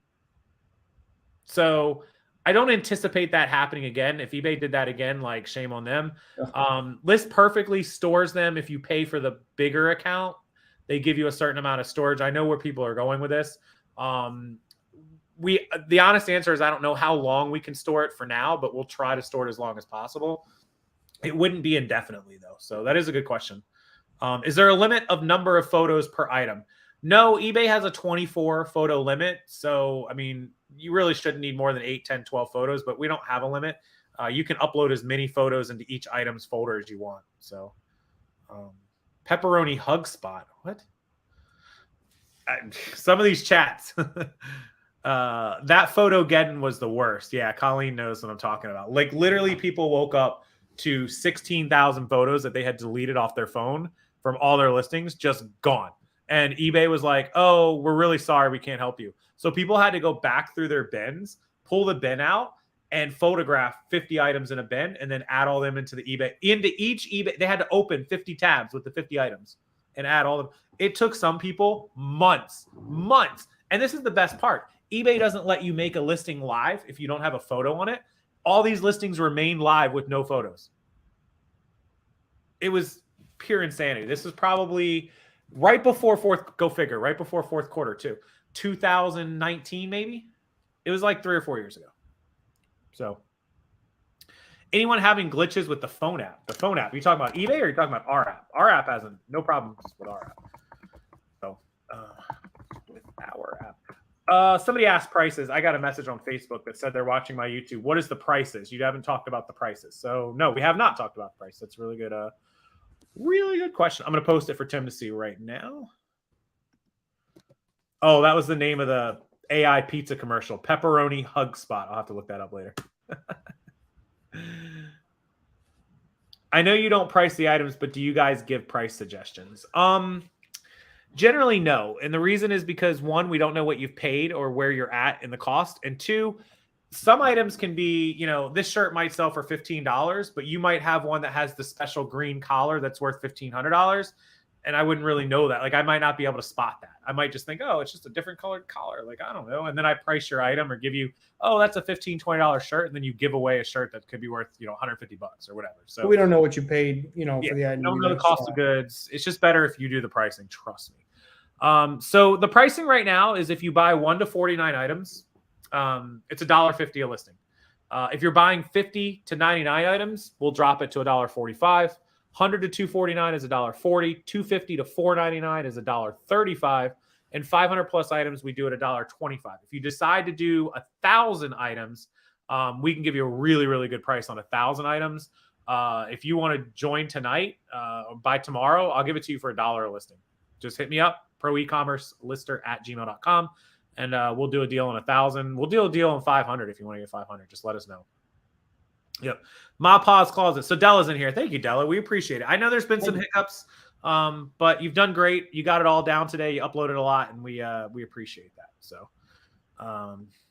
So I don't anticipate that happening again. If eBay did that again, like shame on them. List Perfectly stores them. If you pay for the bigger account, they give you a certain amount of storage. I know where people are going with this. The honest answer is I don't know how long we can store it for now, but we'll try to store it as long as possible. It wouldn't be indefinitely though. So that is a good question. Is there a limit of number of photos per item? No, eBay has a 24 photo limit. So, I mean, you really shouldn't need more than 8, 10, 12 photos, but we don't have a limit. You can upload as many photos into each item's folder as you want. So, pepperoni hug spot. What? Some of these chats. That photo getting was the worst. Yeah, Colleen knows what I'm talking about. Like literally people woke up to 16,000 photos that they had deleted off their phone from all their listings, just gone. And eBay was like, oh, we're really sorry, we can't help you. So people had to go back through their bins, pull the bin out, and photograph 50 items in a bin, and then add all them into the eBay. Into each eBay, they had to open 50 tabs with the 50 items and add all of them. It took some people months. And this is the best part. eBay doesn't let you make a listing live if you don't have a photo on it. All these listings remain live with no photos. It was pure insanity. This was probably right before right before fourth quarter too. 2019 maybe. It was like 3 or 4 years ago. So anyone having glitches with the phone app? The phone app, you talking about eBay or you talking about our app? Our app has no problems with our app. So with our app. Somebody asked prices. I got a message on Facebook that said they're watching my YouTube. What is the prices? You haven't talked about the prices. So no, we have not talked about the price. That's really good. Really good question. I'm going to post it for Tim to see right now. Oh, that was the name of the AI pizza commercial. Pepperoni hug spot. I'll have to look that up later. I know you don't price the items, but do you guys give price suggestions? Generally, no. And the reason is because 1, we don't know what you've paid or where you're at in the cost. And 2, some items can be, this shirt might sell for $15, but you might have one that has the special green collar that's worth $1,500. And I wouldn't really know that. Like, I might not be able to spot that. I might just think, oh, it's just a different colored collar. Like, I don't know. And then I price your item or give you, oh, that's a $15, $20 shirt. And then you give away a shirt that could be worth, $150 or whatever. So we don't know what you paid, for the item. We don't know the cost of goods. It's just better if you do the pricing. Trust me. So the pricing right now is if you buy 1 to 49 items, it's $1.50 a listing. If you're buying 50 to 99 items, we'll drop it to $1.45. 100 to 249 is $1.40. 250 to 499 is $1.35. And 500 plus items, we do at $1.25. If you decide to do 1,000 items, we can give you a really, really good price on 1,000 items. If you want to join tonight, by tomorrow, I'll give it to you for $1 a listing. Just hit me up, ProEcommerceLister@gmail.com, and we'll do a deal on 1,000. We'll do a deal on 500 if you want to get 500. Just let us know. Yep. Ma Pa's Closet. So Della's in here. Thank you, Della. We appreciate it. I know there's been some hiccups, but you've done great. You got it all down today. You uploaded a lot, and we appreciate that. So,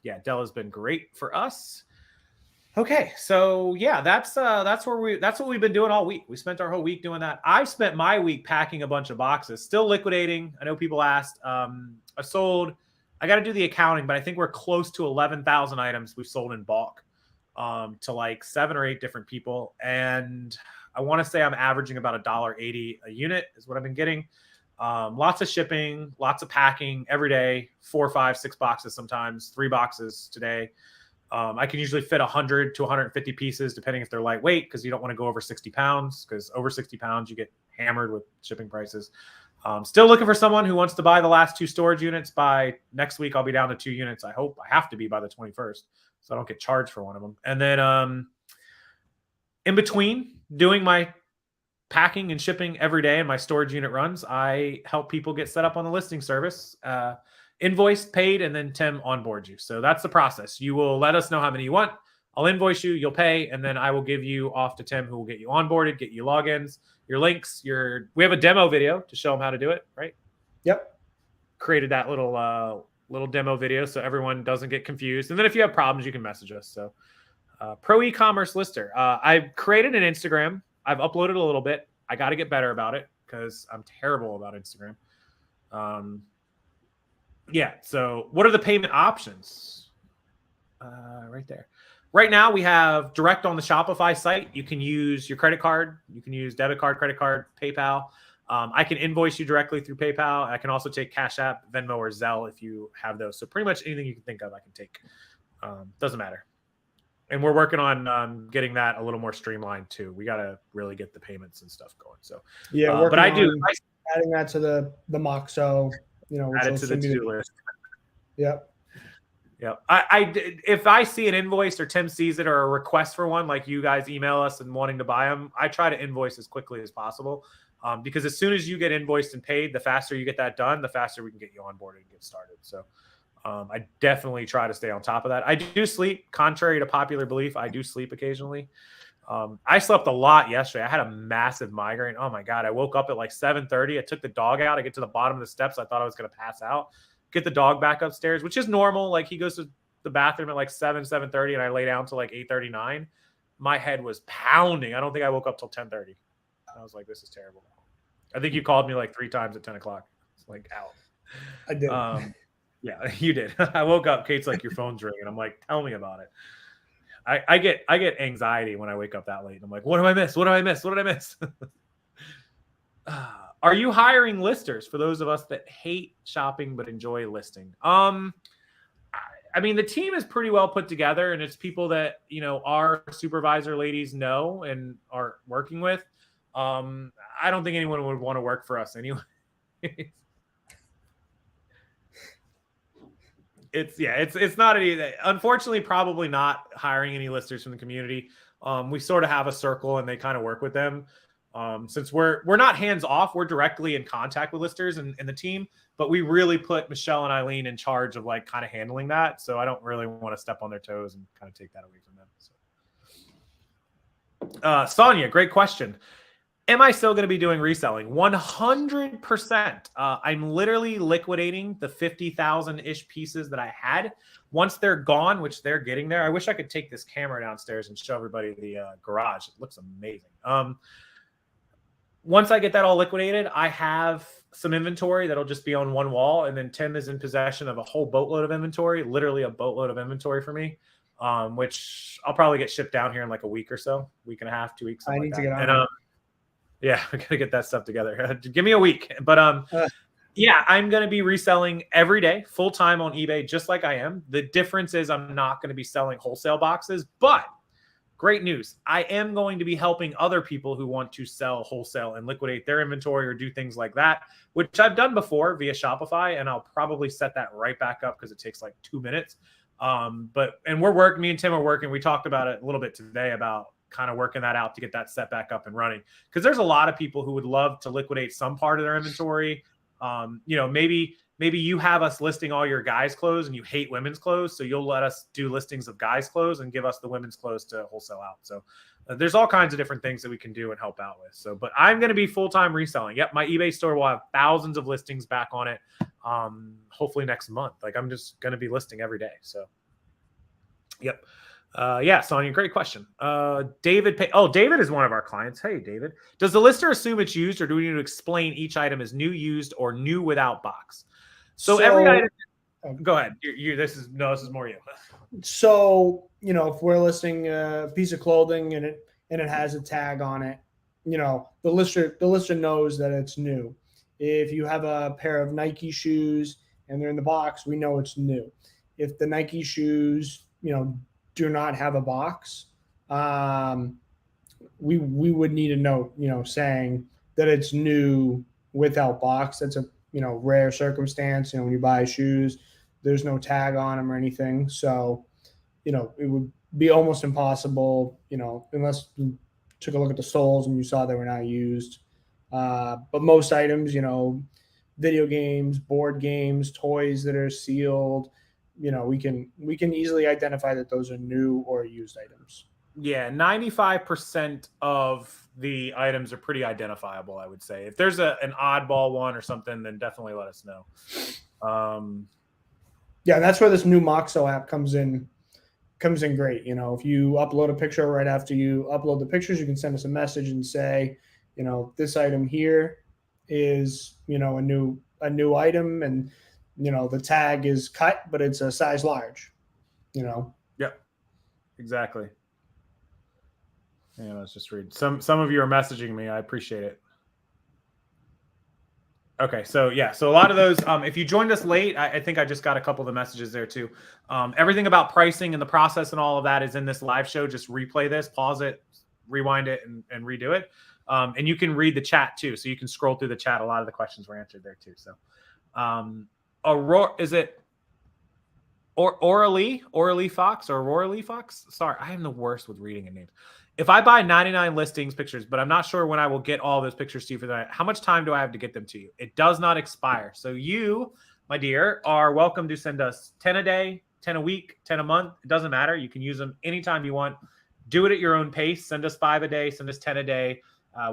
yeah, Della's been great for us. Okay, so yeah, that's what we've been doing all week. We spent our whole week doing that. I spent my week packing a bunch of boxes, still liquidating. I know people asked. I got to do the accounting, but I think we're close to 11,000 items we've sold in bulk to like 7 or 8 different people, and I want to say I'm averaging about $1.80 a unit is what I've been getting. Lots of shipping, lots of packing every day, 4, 5, 6 boxes sometimes, 3 boxes today. I can usually fit 100 to 150 pieces, depending if they're lightweight, because you don't want to go over 60 pounds, because over 60 pounds, you get hammered with shipping prices. Still looking for someone who wants to buy the last 2 storage units. By next week, I'll be down to 2 units. I hope. I have to be by the 21st, so I don't get charged for one of them. And then in between doing my packing and shipping every day and my storage unit runs, I help people get set up on the listing service. Invoiced, paid, and then Tim onboards you. So that's the process. You will let us know how many you want. I'll invoice you, you'll pay, and then I will give you off to Tim, who will get you onboarded, get you logins, your links, we have a demo video to show them how to do it, right? Yep. Created that little demo video so everyone doesn't get confused. And then if you have problems, you can message us. So ProEcommerceLister. I've created an Instagram. I've uploaded a little bit. I got to get better about it because I'm terrible about Instagram. Yeah. So what are the payment options? Right there. Right now we have direct on the Shopify site. You can use your credit card. You can use debit card, credit card, PayPal. I can invoice you directly through PayPal. I can also take Cash App, Venmo, or Zelle if you have those. So pretty much anything you can think of, I can take. Doesn't matter. And we're working on getting that a little more streamlined too. We got to really get the payments and stuff going. So yeah, but I do adding that to the Moxo. Add it to the to-do list. Yep. Yep. If I see an invoice or Tim sees it or a request for one, like you guys email us and wanting to buy them, I try to invoice as quickly as possible. Because as soon as you get invoiced and paid, the faster you get that done, the faster we can get you onboarded and get started. So I definitely try to stay on top of that. I do sleep, contrary to popular belief. I do sleep occasionally. I slept a lot yesterday. I had a massive migraine. Oh my God. I woke up at like 7:30. I took the dog out. I get to the bottom of the steps. I thought I was going to pass out. Get the dog back upstairs, which is normal. Like he goes to the bathroom at like 7:30, and I lay down till like 8:39. My head was pounding. I don't think I woke up till 10:30. I was like, this is terrible. I think you called me like 3 times at 10 o'clock. It's like out. I did. Yeah, you did. I woke up. Kate's like, your phone's ringing. I'm like, tell me about it. I get anxiety when I wake up that late. I'm like, what do I miss? What did I miss? Are you hiring listers for those of us that hate shopping but enjoy listing? I mean, the team is pretty well put together, and it's people that, our supervisor ladies know and are working with. I don't think anyone would want to work for us anyway. It's not any, unfortunately, probably not hiring any listers from the community. We sort of have a circle and they kind of work with them. Since we're not hands off, we're directly in contact with listers and the team, but we really put Michelle and Eileen in charge of like kind of handling that. So I don't really want to step on their toes and kind of take that away from them. So. Sonia, great question. Am I still going to be doing reselling? 100%. I'm literally liquidating the 50,000-ish pieces that I had. Once they're gone, which they're getting there, I wish I could take this camera downstairs and show everybody the garage. It looks amazing. Once I get that all liquidated, I have some inventory that'll just be on one wall, and then Tim is in possession of a whole boatload of inventory, literally a boatload of inventory for me, which I'll probably get shipped down here in like a week or so, week and a half, 2 weeks. I need to get on. Yeah, I gotta get that stuff together. Give me a week. But Yeah, I'm going to be reselling every day, full time on eBay, just like I am. The difference is I'm not going to be selling wholesale boxes, but great news. I am going to be helping other people who want to sell wholesale and liquidate their inventory or do things like that, which I've done before via Shopify, and I'll probably set that right back up because it takes like 2 minutes. And we're working, me and Tim are working. We talked about it a little bit today about kind of working that out to get that set back up and running. Because there's a lot of people who would love to liquidate some part of their inventory. Maybe you have us listing all your guys' clothes and you hate women's clothes, so you'll let us do listings of guys' clothes and give us the women's clothes to wholesale out. So there's all kinds of different things that we can do and help out with. So, but I'm going to be full-time reselling. Yep, my eBay store will have thousands of listings back on it. Hopefully next month. Like I'm just going to be listing every day. So, yep. Yeah, Sonia, great question. David David is one of our clients. Hey, David. Does the lister assume it's used, or do we need to explain each item as new, used, or new without box? So every item. Go ahead. This is more you. So, if we're listing a piece of clothing and it has a tag on it, the lister knows that it's new. If you have a pair of Nike shoes and they're in the box, we know it's new. If the Nike shoes, do not have a box, we would need a note, saying that it's new without box. That's a rare circumstance. When you buy shoes, there's no tag on them or anything. So, it would be almost impossible, unless you took a look at the soles and you saw they were not used. But most items, video games, board games, toys that are sealed, we can easily identify that those are new or used items. Yeah, 95% of the items are pretty identifiable, I would say. If there's an oddball one or something, then definitely let us know. Yeah, that's where this new Moxo app comes in great. If you upload a picture right after you upload the pictures, you can send us a message and say, this item here is, a new item, and the tag is cut, but it's a size large, Yep, exactly. Yeah, let's just read. Some of you are messaging me. I appreciate it. Okay, so yeah, so a lot of those, if you joined us late, I think I just got a couple of the messages there too. Everything about pricing and the process and all of that is in this live show. Just replay this, pause it, rewind it, and redo it. And you can read the chat too, so you can scroll through the chat. A lot of the questions were answered there too. So, Aurora, is it Oralee Fox or Aurora Fox? Sorry, I am the worst with reading a name. If I buy 99 listings pictures, but I'm not sure when I will get all those pictures to you for that, how much time do I have to get them to you? It does not expire. So you, my dear, are welcome to send us 10 a day, 10 a week, 10 a month. It doesn't matter. You can use them anytime you want. Do it at your own pace. Send us 5 a day, send us 10 a day.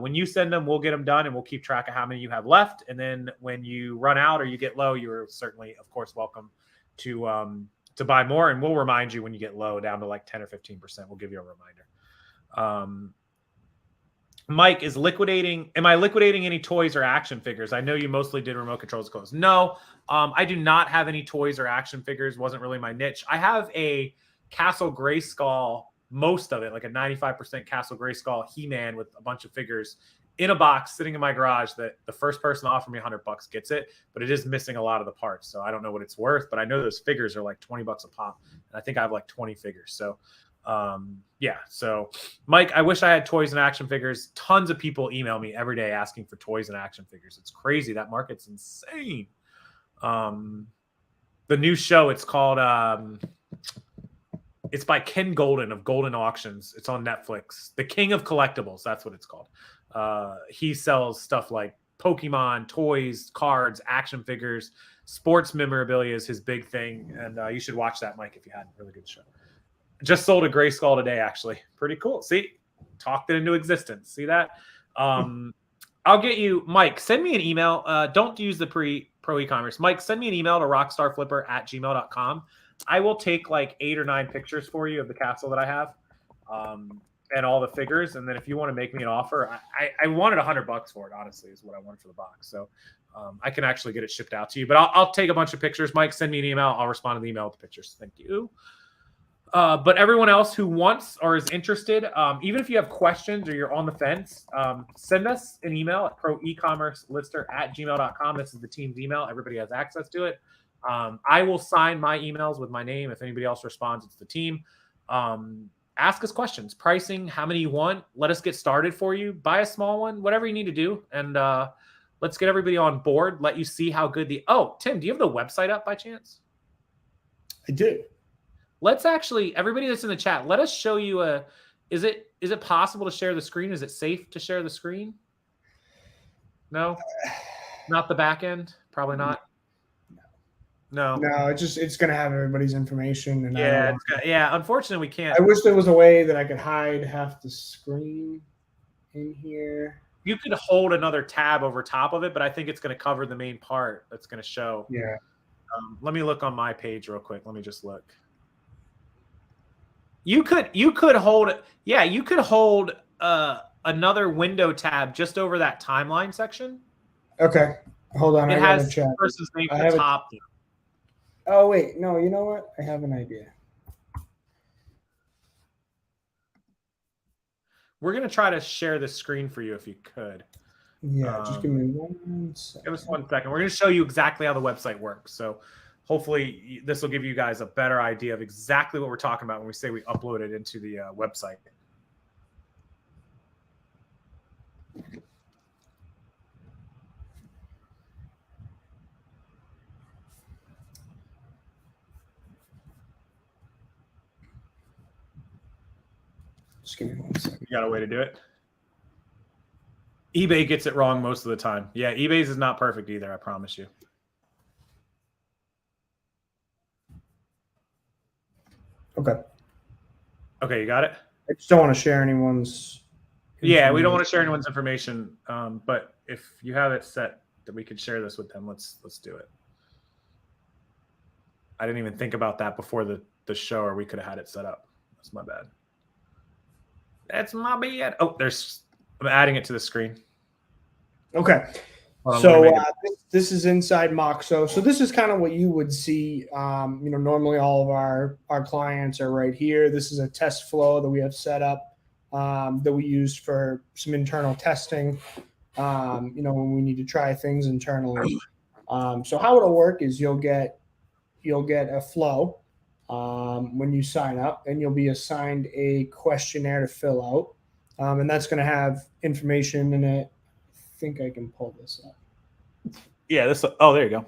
When you send them, we'll get them done, and we'll keep track of how many you have left. And then when you run out or you get low, you're certainly, of course, welcome to buy more. And we'll remind you when you get low, down to like 10 or 15%. We'll give you a reminder. Mike is liquidating. Am I liquidating any toys or action figures? I know you mostly did remote controls clothes. No, I do not have any toys or action figures. Wasn't really my niche. I have a Castle Grayskull, most of it, like a 95% Castle Grayskull He-Man with a bunch of figures in a box sitting in my garage that the first person to offer me $100 gets it, but it is missing a lot of the parts. So I don't know what it's worth, but I know those figures are like $20 a pop. And I think I have like 20 figures. So yeah. So Mike, I wish I had toys and action figures. Tons of people email me every day asking for toys and action figures. It's crazy. That market's insane. The new show, it's called, it's by Ken Golden of Golden Auctions. It's on Netflix. The King of Collectibles. That's what it's called. He sells stuff like Pokemon, toys, cards, action figures, sports memorabilia is his big thing. And you should watch that, Mike, if you hadn't. Really good show. Just sold a Grayskull today, actually. Pretty cool. See, talked it into existence. See that? I'll get you, Mike, send me an email. Don't use the pro e-commerce. Mike, send me an email to rockstarflipper@gmail.com. I will take like 8 or 9 pictures for you of the castle that I have and all the figures. And then if you want to make me an offer, I wanted $100 for it, honestly, is what I wanted for the box. So I can actually get it shipped out to you. But I'll take a bunch of pictures. Mike, send me an email. I'll respond to the email with the pictures. Thank you. But everyone else who wants or is interested, even if you have questions or you're on the fence, send us an email at ProEcommerceLister@gmail.com. This is the team's email. Everybody has access to it. I will sign my emails with my name. If anybody else responds, it's the team. Ask us questions, pricing, how many you want. Let us get started for you. Buy a small one, whatever you need to do. And let's get everybody on board. Let you see how good Tim, do you have the website up by chance? I do. Let's actually, everybody that's in the chat, let us show you is it possible to share the screen? Is it safe to share the screen? No? Not the back end? Probably not. No. It's going to have everybody's information. And unfortunately we can't. I wish there was a way that I could hide half the screen in here. You could hold another tab over top of it, but I think it's going to cover the main part that's going to show. Yeah. Let me look on my page real quick. Let me just look. You could hold another window tab just over that timeline section. Okay. Hold on. It has the person's name at the top. Oh, wait. No, you know what? I have an idea. We're going to try to share the screen for you if you could. Yeah, just give me 1 second. Give us 1 second. We're going to show you exactly how the website works. So hopefully this will give you guys a better idea of exactly what we're talking about when we say we upload it into the website. Just give me 1 second. You got a way to do it? eBay gets it wrong most of the time. Yeah, eBay's is not perfect either, I promise you. Okay. Okay, you got it? I just don't want to share anyone's. Yeah, we don't want to share anyone's information. But if you have it set that we could share this with them, let's do it. I didn't even think about that before the show, or we could have had it set up. That's my bad. That's my bad. Oh, I'm adding it to the screen. Okay. So this is inside Moxo. So this is kind of what you would see. Normally all of our clients are right here. This is a test flow that we have set up that we use for some internal testing. When we need to try things internally. So how it'll work is you'll get a flow when you sign up, and you'll be assigned a questionnaire to fill out, and that's going to have information in it. I think I can pull this up. Yeah, there you go.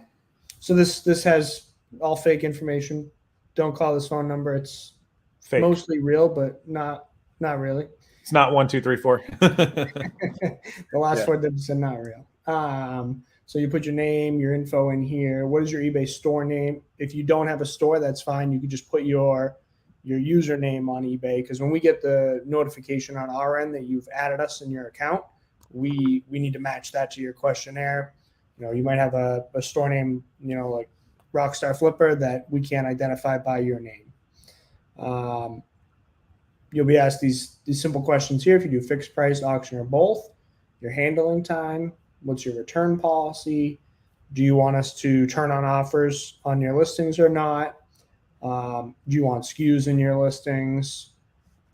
So this has all fake information. Don't call this phone number. It's fake. Mostly real, but not really. It's not 1, 2, 3, 4. The last 4 digits are not real. So you put your name, your info in here. What is your eBay store name? If you don't have a store, that's fine. You can just put your username on eBay, because when we get the notification on our end that you've added us in your account, we need to match that to your questionnaire. You might have a store name, like Rockstarflipper, that we can't identify by your name. You'll be asked these simple questions here. If you do fixed price, auction, or both, your handling time, what's your return policy? Do you want us to turn on offers on your listings or not? Do you want SKUs in your listings?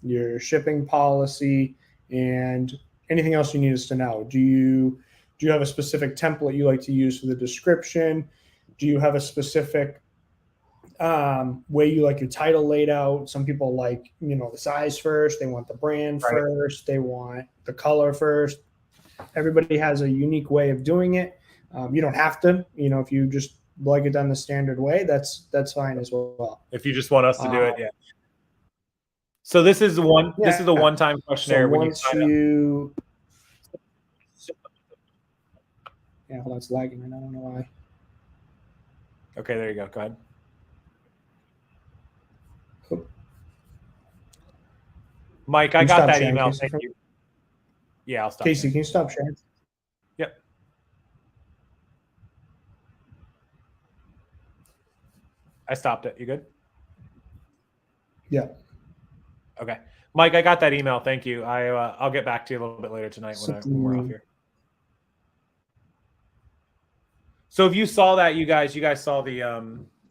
Your shipping policy, and anything else you need us to know. Do you have a specific template you like to use for the description? Do you have a specific way you like your title laid out? Some people like, the size first. They want the brand first. They want the color first. Everybody has a unique way of doing it. You don't have to, if you just like it done the standard way, that's fine as well. If you just want us to do it, yeah. So this is this is a one-time questionnaire. So once hold on, it's lagging right now. I don't know why. Okay, there you go. Go ahead. Cool. Mike, I got that email. Thank you. Yeah, I'll stop. Casey, can you stop sharing? Yep. I stopped it. You good? Yeah. Okay. Mike, I got that email. Thank you. I'll get back to you a little bit later tonight when we're off here. So if you saw that, you guys saw the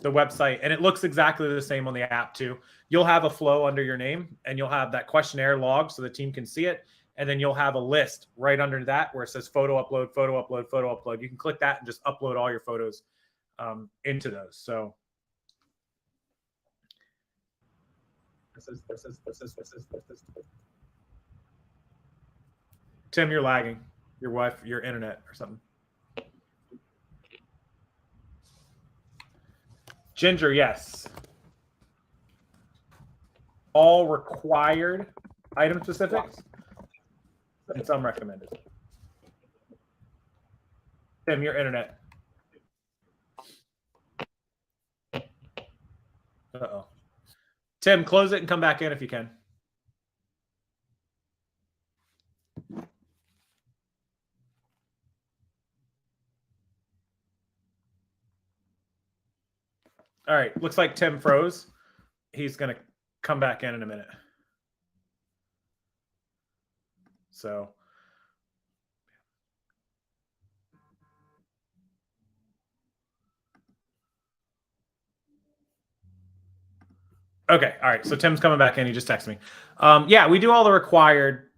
website, and it looks exactly the same on the app too. you'll have a flow under your name, and you'll have that questionnaire log so the team can see it. And then you'll have a list right under that where it says photo upload, photo upload, photo upload. You can click that and just upload all your photos into those. So Tim, you're lagging. Your wife, your internet or something. Ginger, yes. All required item specifics and some recommended. Tim, your internet. Uh-oh. Tim, close it and come back in if you can. All right. Looks like Tim froze. He's going to come back in a minute. So. Okay. All right. So Tim's coming back in. He just texted me. Yeah, we do all the required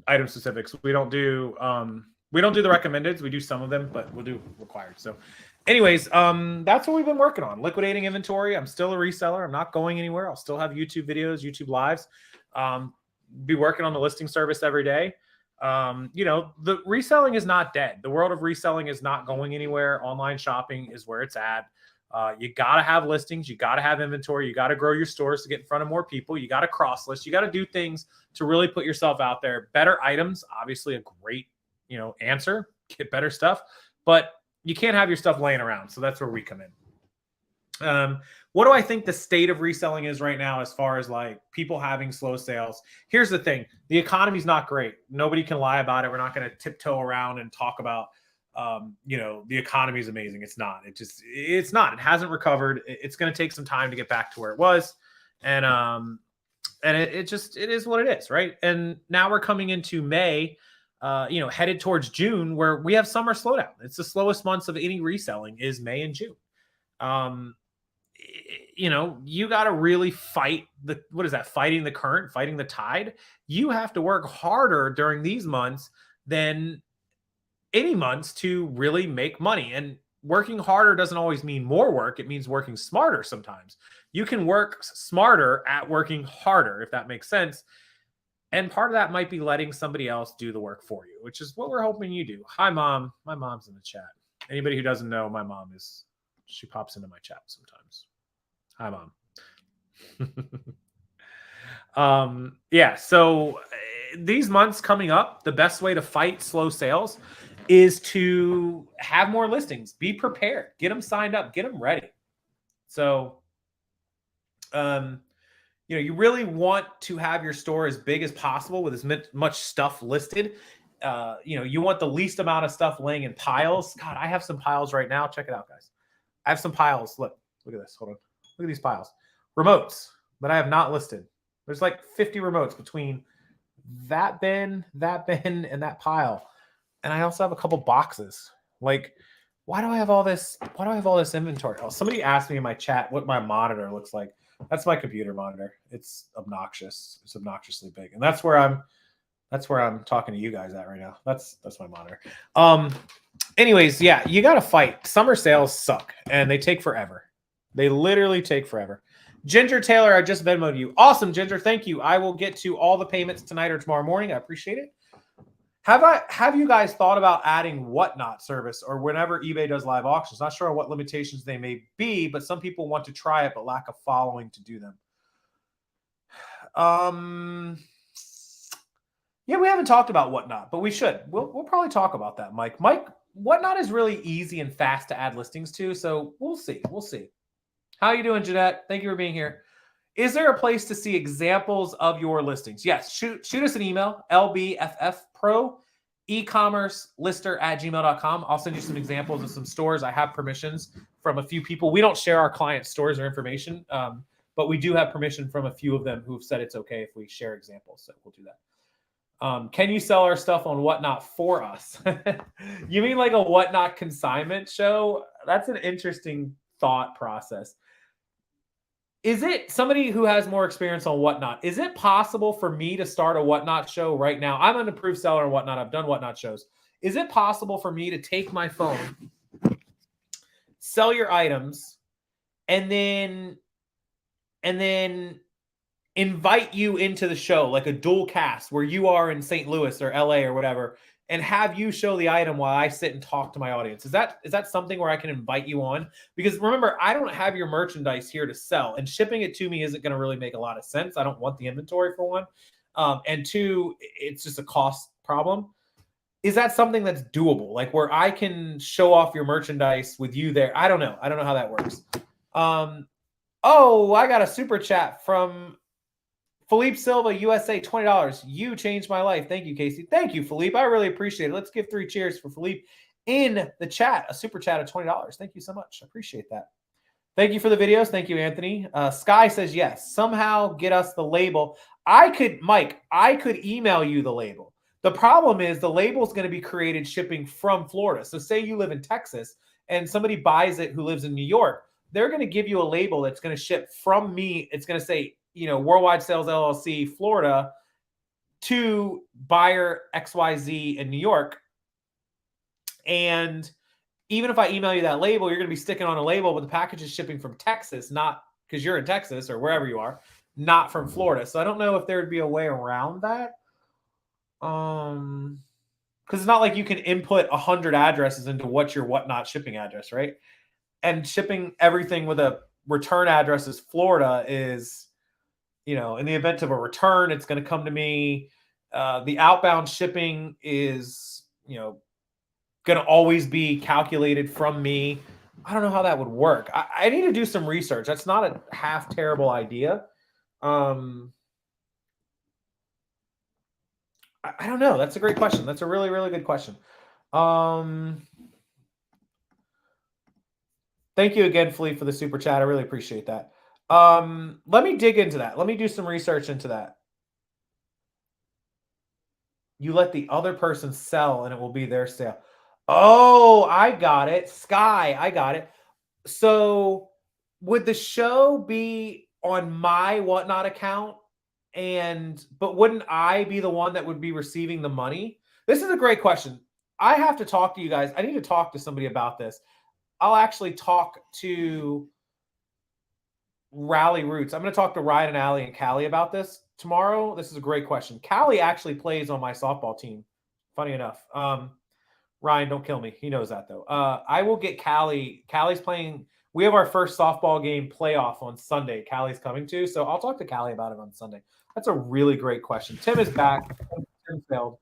item specifics. We don't do the recommendeds. We do some of them, but we'll do required. So anyways, that's what we've been working on. Liquidating inventory. I'm still a reseller. I'm not going anywhere. I'll still have YouTube videos, YouTube lives. Be working on the listing service every day. The reselling is not dead. The world of reselling is not going anywhere. Online shopping is where it's at. You got to have listings. You got to have inventory. You got to grow your stores to get in front of more people. You got to cross list. You got to do things to really put yourself out there. Better items, obviously a great, answer. Get better stuff, but you can't have your stuff laying around. So that's where we come in. What do I think the state of reselling is right now as far as like people having slow sales? Here's the thing. The economy's not great. Nobody can lie about it. We're not going to tiptoe around and talk about the economy is amazing. It's not. It's not. It hasn't recovered. It's going to take some time to get back to where it was, and it is what it is, right? And now we're coming into May, headed towards June, where we have summer slowdown. It's the slowest months of any reselling is May and June. You got to really fight fighting the current, fighting the tide. You have to work harder during these months than any months to really make money. And working harder doesn't always mean more work. It means working smarter sometimes. You can work smarter at working harder, if that makes sense. And part of that might be letting somebody else do the work for you, which is what we're hoping you do. Hi, Mom. My mom's in the chat. Anybody who doesn't know, my mom she pops into my chat sometimes. Hi, Mom. Yeah. So these months coming up, the best way to fight slow sales is to have more listings. Be prepared. Get them signed up. Get them ready. So, you really want to have your store as big as possible with as much stuff listed. You want the least amount of stuff laying in piles. God, I have some piles right now. Check it out, guys. I have some piles. Look at this. Hold on. Look at these piles. Remotes that I have not listed. There's like 50 remotes between that bin, and that pile. And I also have a couple boxes. Like, why do I have all this? Why do I have all this inventory? Oh, somebody asked me in my chat what my monitor looks like. That's my computer monitor. It's obnoxious. It's obnoxiously big. And that's where I'm talking to you guys at right now. That's my monitor. Anyways, yeah, you got to fight. Summer sales suck and they take forever. They literally take forever. Ginger Taylor, I just Venmoed you. Awesome, Ginger. Thank you. I will get to all the payments tonight or tomorrow morning. I appreciate it. Have you guys thought about adding Whatnot service or whenever eBay does live auctions? Not sure what limitations they may be, but some people want to try it, but lack a following to do them. Yeah, we haven't talked about Whatnot, but we should. We'll probably talk about that, Mike. Whatnot is really easy and fast to add listings to, so we'll see. How you doing, Jeanette? Thank you for being here. Is there a place to see examples of your listings? Yes, shoot us an email, lbffpro, ecommercelister@gmail.com. I'll send you some examples of some stores. I have permissions from a few people. We don't share our clients' stores or information, but we do have permission from a few of them who've said it's okay if we share examples, so we'll do that. Can you sell our stuff on Whatnot for us? You mean like a Whatnot consignment show? That's an interesting thought process. Is it somebody who has more experience on Whatnot? Is it possible for me to start a Whatnot show right now? I'm an approved seller on Whatnot. I've done Whatnot shows. Is it possible for me to take my phone, sell your items, and then invite you into the show, like a dual cast where you are in St. Louis or LA or whatever, and have you show the item while I sit and talk to my audience? Is that something where I can invite you on? Because remember, I don't have your merchandise here to sell, and shipping it to me isn't going to really make a lot of sense. I don't want the inventory, for one. And two, it's just a cost problem. Is that something that's doable? Like where I can show off your merchandise with you there? I don't know. I don't know how that works. Oh, I got a super chat from Philippe Silva, USA, $20. You changed my life. Thank you, Casey. Thank you, Philippe. I really appreciate it. Let's give 3 cheers for Philippe in the chat. A super chat of $20. Thank you so much. I appreciate that. Thank you for the videos. Thank you, Anthony. Sky says yes. Somehow get us the label. Mike, I could email you the label. The problem is the label is going to be created shipping from Florida. So say you live in Texas and somebody buys it who lives in New York. They're going to give you a label that's going to ship from me. It's going to say, Worldwide Sales LLC, Florida, to buyer XYZ in New York. And even if I email you that label, you're going to be sticking on a label, but the package is shipping from Texas, not because you're in Texas or wherever you are, not from Florida. So I don't know if there would be a way around that. Because it's not like you can input 100 addresses into what's your Whatnot shipping address, right? And shipping everything with a return address is Florida is, in the event of a return, it's going to come to me. The outbound shipping is, going to always be calculated from me. I don't know how that would work. I need to do some research. That's not a half terrible idea. I don't know. That's a great question. That's a really, really good question. Thank you again, Philippe, for the super chat. I really appreciate that. Let me dig into that. Let me do some research into that. You let the other person sell and it will be their sale. Oh, I got it. Sky, I got it. So would the show be on my Whatnot account? But wouldn't I be the one that would be receiving the money? This is a great question. I have to talk to you guys. I need to talk to somebody about this. I'll actually talk to Rally Roots. I'm going to talk to Ryan and Allie and Callie about this tomorrow. This is a great question. Callie actually plays on my softball team. Funny enough. Ryan, don't kill me. He knows that though. I will get Callie. Callie's playing. We have our first softball game playoff on Sunday. Callie's coming too. So I'll talk to Callie about it on Sunday. That's a really great question. Tim is back. Tim failed.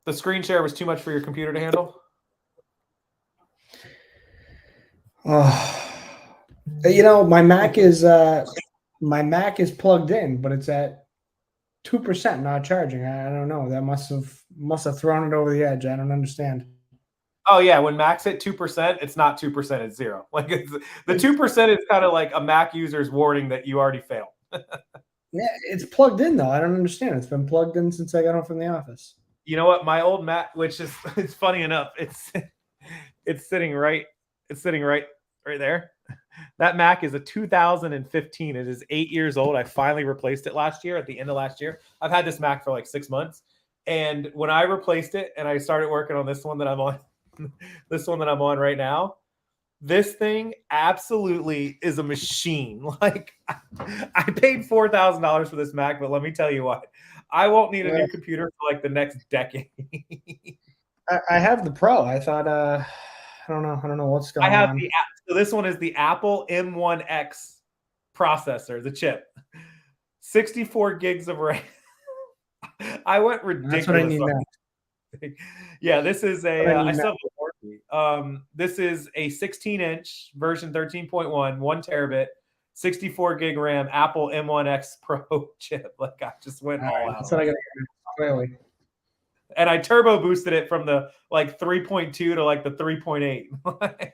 The screen share was too much for your computer to handle? My Mac is plugged in, but it's at 2%, not charging. I don't know. That must have thrown it over the edge. I don't understand. Oh yeah, when Mac's at 2%, it's not 2%, it's 0. Like the 2% is kind of like a Mac user's warning that you already failed. Yeah, it's plugged in though. I don't understand. It's been plugged in since I got home from the office. You know what? My old Mac, which is it's funny enough, it's sitting right there. That Mac is a 2015. It is 8 years old. I finally replaced it last year, at the end of last year. I've had this Mac for like 6 months. And when I replaced it and I started working on this one that I'm on right now, this thing absolutely is a machine. Like I paid $4,000 for this Mac, but let me tell you what, I won't need a new computer for like the next decade. I have the Pro. I thought, I don't know what's going on. So this one is the Apple M1X processor, the chip, 64 gigs of RAM. I went ridiculous. That's what I need now. Yeah, this is I still have the warranty. This is a 16-inch version 13.1, 1 terabit, 64 gig RAM, Apple M1X Pro chip. Like I just went all out. That's what I got. Clearly. And I turbo boosted it from the like 3.2 to like the 3.8.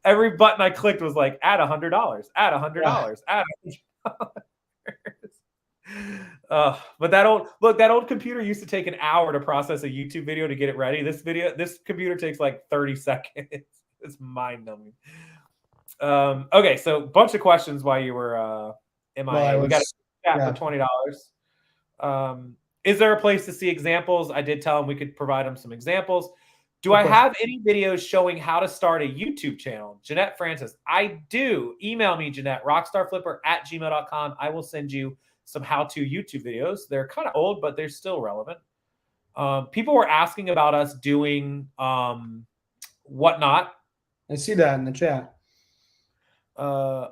Every button I clicked was like, add $100, add $100, add $100. But that old computer used to take an hour to process a YouTube video to get it ready. This computer takes like 30 seconds. It's mind numbing. Okay, so bunch of questions while you were MIA. We got a chat for $20. Is there a place to see examples? I did tell him we could provide him some examples. Do I have any videos showing how to start a YouTube channel? Jeanette Francis, I do. Email me, Jeanette, rockstarflipper@gmail.com. I will send you some how-to YouTube videos. They're kind of old, but they're still relevant. People were asking about us doing whatnot. I see that in the chat. My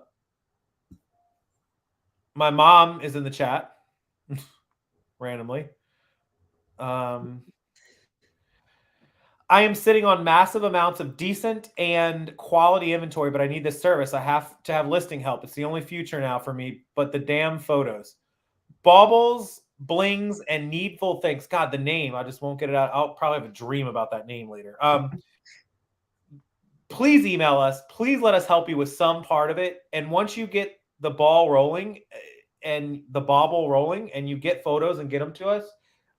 mom is in the chat randomly. I am sitting on massive amounts of decent and quality inventory, but I need this service. I have to have listing help. It's the only future now for me, but the damn photos. Baubles, blings, and needful things. God, the name, I just won't get it out. I'll probably have a dream about that name later. Please email us. Please let us help you with some part of it. And once you get the ball rolling and the bauble rolling and you get photos and get them to us,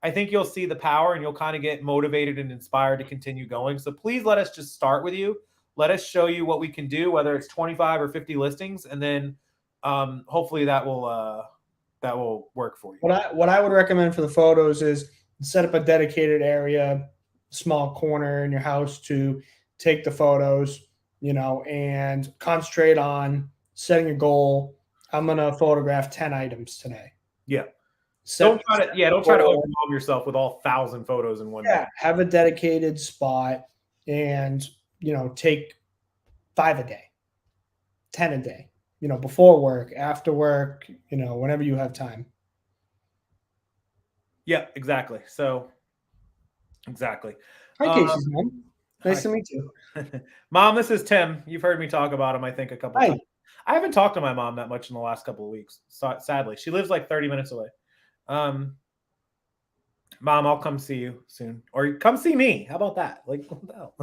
I think you'll see the power and you'll kind of get motivated and inspired to continue going. So please let us just start with you. Let us show you what we can do, whether it's 25 or 50 listings. And then hopefully that will work for you. What I would recommend for the photos is set up a dedicated area, small corner in your house to take the photos, and concentrate on setting a goal. I'm going to photograph 10 items today. Yeah. Don't try to overwhelm yourself with all 1,000 photos in one day. Have a dedicated spot and, take 5 a day, 10 a day, before work, after work, whenever you have time. Yeah, exactly. So, exactly. Hi, Casey's mom. Nice to meet you. Mom, this is Tim. You've heard me talk about him, I think, a couple times. I haven't talked to my mom that much in the last couple of weeks, sadly. She lives like 30 minutes away. Mom, I'll come see you soon. Or come see me. How about that? Like, what the hell?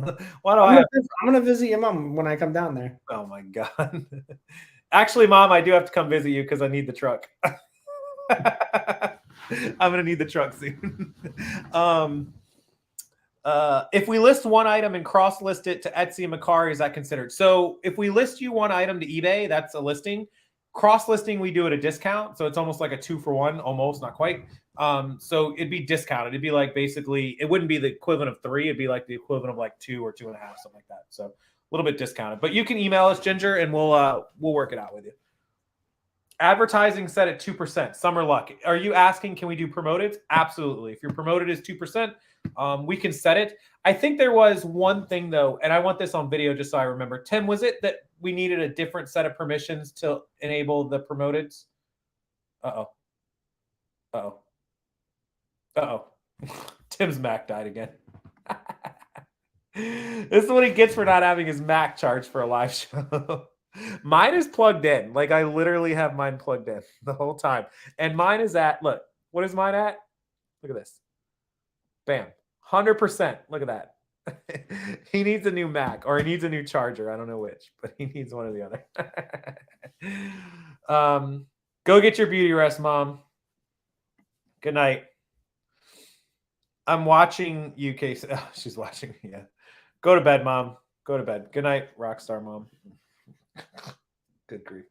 I'm going to visit your mom when I come down there. Oh, my God. Actually, Mom, I do have to come visit you because I need the truck. I'm going to need the truck soon. If we list one item and cross-list it to Etsy and Mercari, is that considered? So if we list you one item to eBay, that's a listing. Cross-listing, we do at a discount. So it's almost like a 2-for-1, almost, not quite. So it'd be discounted. It'd be like basically, it wouldn't be the equivalent of 3. It'd be like the equivalent of like 2 or 2.5, something like that. So a little bit discounted. But you can email us, Ginger, and we'll work it out with you. Advertising set at 2%. Summer luck. Are you asking, can we do promoted? Absolutely. If your promoted is 2%, we can set it. I think there was one thing though, and I want this on video just so I remember. Tim, was it that we needed a different set of permissions to enable the promoted? Tim's Mac died again. This is what he gets for not having his Mac charged for a live show. Mine is plugged in. Like, I literally have mine plugged in the whole time. And mine is at, look, what is mine at? Look at this. Bam. 100%. Look at that. He needs a new Mac, or he needs a new charger. I don't know which, but he needs one or the other. Go get your beauty rest, Mom. Good night. I'm watching UK. Oh, she's watching. Yeah. Go to bed, Mom. Go to bed. Good night, Rockstar Mom. Good grief.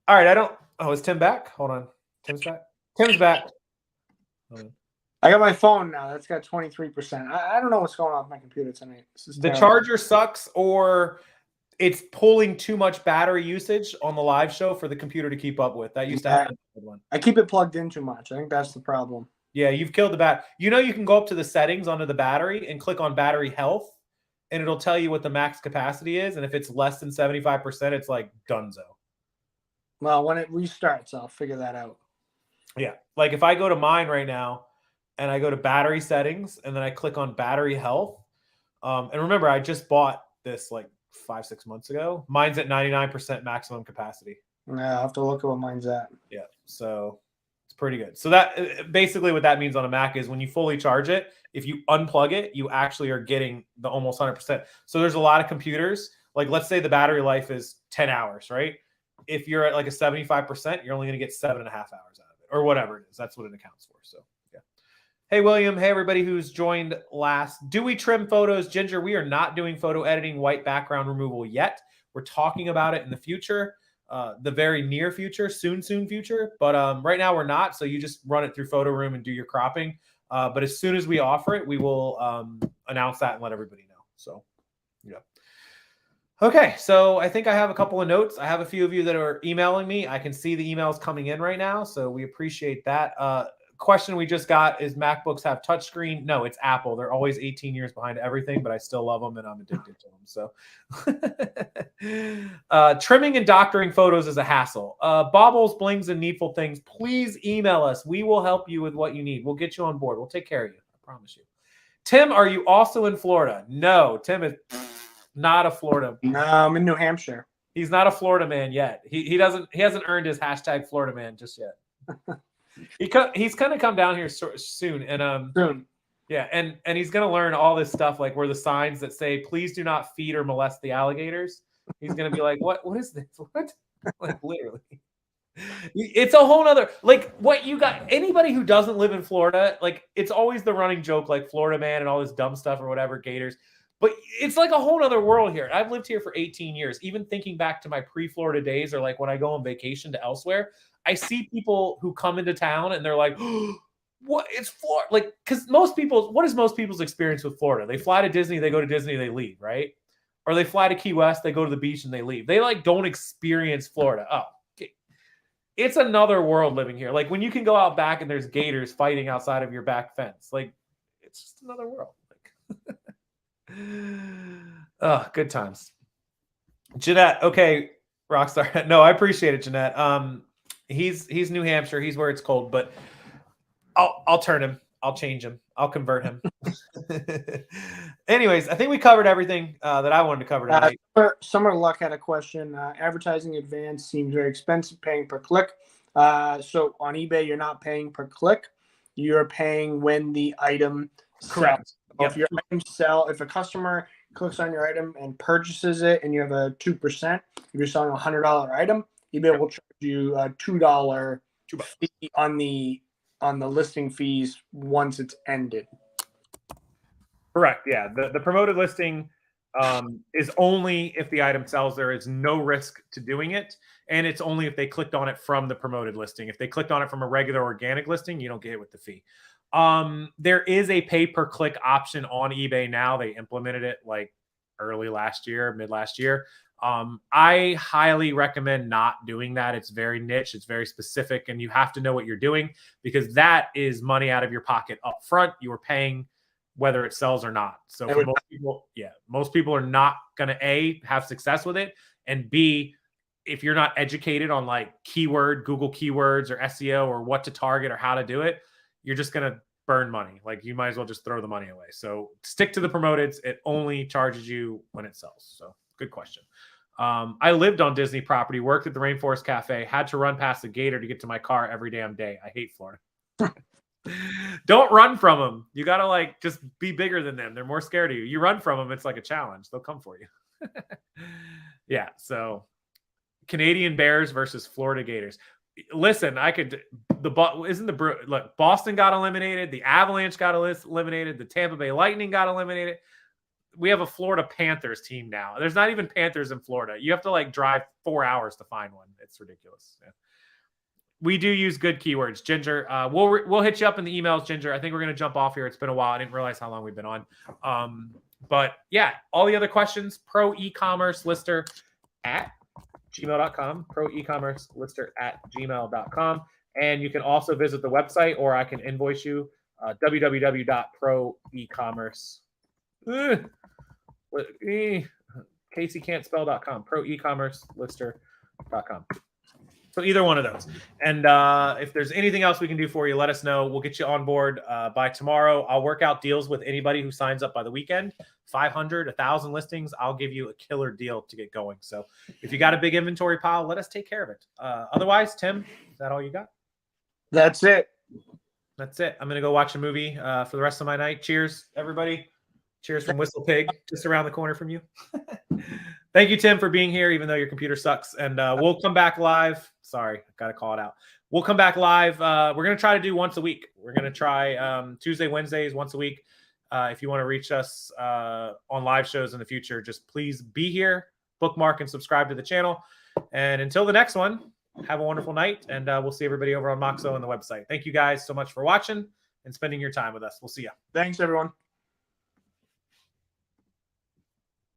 All right. Is Tim back? Hold on. Tim's back. Tim's back. I got my phone now. That's got 23%. I don't know what's going on with my computer tonight. The charger sucks, or it's pulling too much battery usage on the live show for the computer to keep up with. That used to happen. I keep it plugged in too much. I think that's the problem. Yeah, you've killed the battery. You can go up to the settings under the battery and click on battery health, and it'll tell you what the max capacity is. And if it's less than 75%, it's like donezo. Well, when it restarts, I'll figure that out. Yeah. Like if I go to mine right now and I go to battery settings and then I click on battery health. And remember, I just bought this like 5-6 months ago. Mine's at 99% maximum capacity. Yeah, I'll have to look at what mine's at. Yeah. So it's pretty good. So that basically what that means on a Mac is when you fully charge it, if you unplug it, you actually are getting the almost 100%. So there's a lot of computers, like let's say the battery life is 10 hours, right? If you're at like a 75%, you're only going to get 7.5 hours out of it or whatever it is. That's what it accounts for. So yeah. Hey, William. Hey, everybody who's joined last. Do we trim photos? Ginger, we are not doing photo editing, white background removal yet. We're talking about it in the future, the very near future, soon future. But right now we're not. So you just run it through Photo Room and do your cropping. But as soon as we offer it, we will announce that and let everybody know. So, yeah. Okay, so I think I have a couple of notes. I have a few of you that are emailing me. I can see the emails coming in right now, so we appreciate that. Question we just got is MacBooks have touchscreen? No, it's Apple. They're always 18 years behind everything, but I still love them and I'm addicted to them. So trimming and doctoring photos is a hassle. Baubles, blings, and needful things, please email us. We will help you with what you need. We'll get you on board. We'll take care of you. I promise you. Tim, are you also in Florida? No, Tim is not a Florida. No, I'm in New Hampshire. He's not a Florida man yet. He hasn't earned his hashtag Florida man just yet. He's gonna come down here soon, and soon. Yeah, and he's gonna learn all this stuff, like where the signs that say "Please do not feed or molest the alligators." He's gonna be like, "What is this? What?" Like literally, it's a whole nother like what you got. Anybody who doesn't live in Florida, like it's always the running joke, like Florida man and all this dumb stuff or whatever, gators. But it's like a whole other world here. I've lived here for 18 years. Even thinking back to my pre-Florida days, or like when I go on vacation to elsewhere, I see people who come into town and they're like, oh, what? It's Florida. Like, because what is most people's experience with Florida? They fly to Disney, they go to Disney, they leave, right? Or they fly to Key West, they go to the beach and they leave. They like don't experience Florida. Oh, okay. It's another world living here. Like when you can go out back and there's gators fighting outside of your back fence. Like it's just another world. Like oh, good times. Jeanette, okay, Rockstar. No, I appreciate it, Jeanette. He's New Hampshire. He's where it's cold, but I'll turn him. I'll change him. I'll convert him. Anyways, I think we covered everything that I wanted to cover tonight. Summer Luck had a question. Advertising advance seems very expensive, paying per click. So on eBay, you're not paying per click. You're paying when the item Correct. Yep. If your item if a customer clicks on your item and purchases it and you have a 2%, if you're selling a $100 item, eBay will charge you a $2 fee on the listing fees once it's ended. Correct. Yeah. The promoted listing is only if the item sells. There is no risk to doing it. And it's only if they clicked on it from the promoted listing. If they clicked on it from a regular organic listing, you don't get hit with the fee. There is a pay per click option on eBay now. They implemented it like early last year, mid last year. I highly recommend not doing that. It's very niche. It's very specific, and you have to know what you're doing because that is money out of your pocket up front. You are paying whether it sells or not. So for most people are not going to have success with it, and B, if you're not educated on like Google keywords or SEO or what to target or how to do it, you're just going to burn money. Like you might as well just throw the money away. So stick to the promoteds. It only charges you when it sells. So good question. I lived on Disney property, worked at the Rainforest Cafe, had to run past the gator to get to my car every damn day. I hate Florida. Don't run from them. You got to like just be bigger than them. They're more scared of you. You run from them, it's like a challenge. They'll come for you. Yeah. So Canadian Bears versus Florida Gators. Listen, look, Boston got eliminated. The Avalanche got eliminated. The Tampa Bay Lightning got eliminated. We have a Florida Panthers team now. There's not even Panthers in Florida. You have to like drive 4 hours to find one. It's ridiculous. Yeah. We do use good keywords. Ginger, we'll hit you up in the emails, Ginger. I think we're going to jump off here. It's been a while. I didn't realize how long we've been on. But yeah, all the other questions, ProEcommerceLister at gmail.com, ProEcommerceLister@gmail.com. And you can also visit the website, or I can invoice you, www.proecommerce. Casey can't spell.com, ProEcommerceLister.com. So either one of those. And if there's anything else we can do for you, let us know. We'll get you on board by tomorrow. I'll work out deals with anybody who signs up by the weekend. 500, 1,000 listings. I'll give you a killer deal to get going. So if you got a big inventory pile, let us take care of it. Otherwise, Tim, is that all you got? That's it. That's it. I'm going to go watch a movie for the rest of my night. Cheers, everybody. Cheers from Whistle Pig, just around the corner from you. Thank you, Tim, for being here, even though your computer sucks. And we'll come back live. Sorry, I got to call it out. We'll come back live. We're going to try to do once a week. We're going to try Tuesday, Wednesdays, once a week. If you want to reach us on live shows in the future, just please be here bookmark and subscribe to the channel. And until the next one, have a wonderful night, and we'll see everybody over on Moxo and the website. Thank you guys so much for watching and spending your time with us. We'll see you. Thanks, everyone.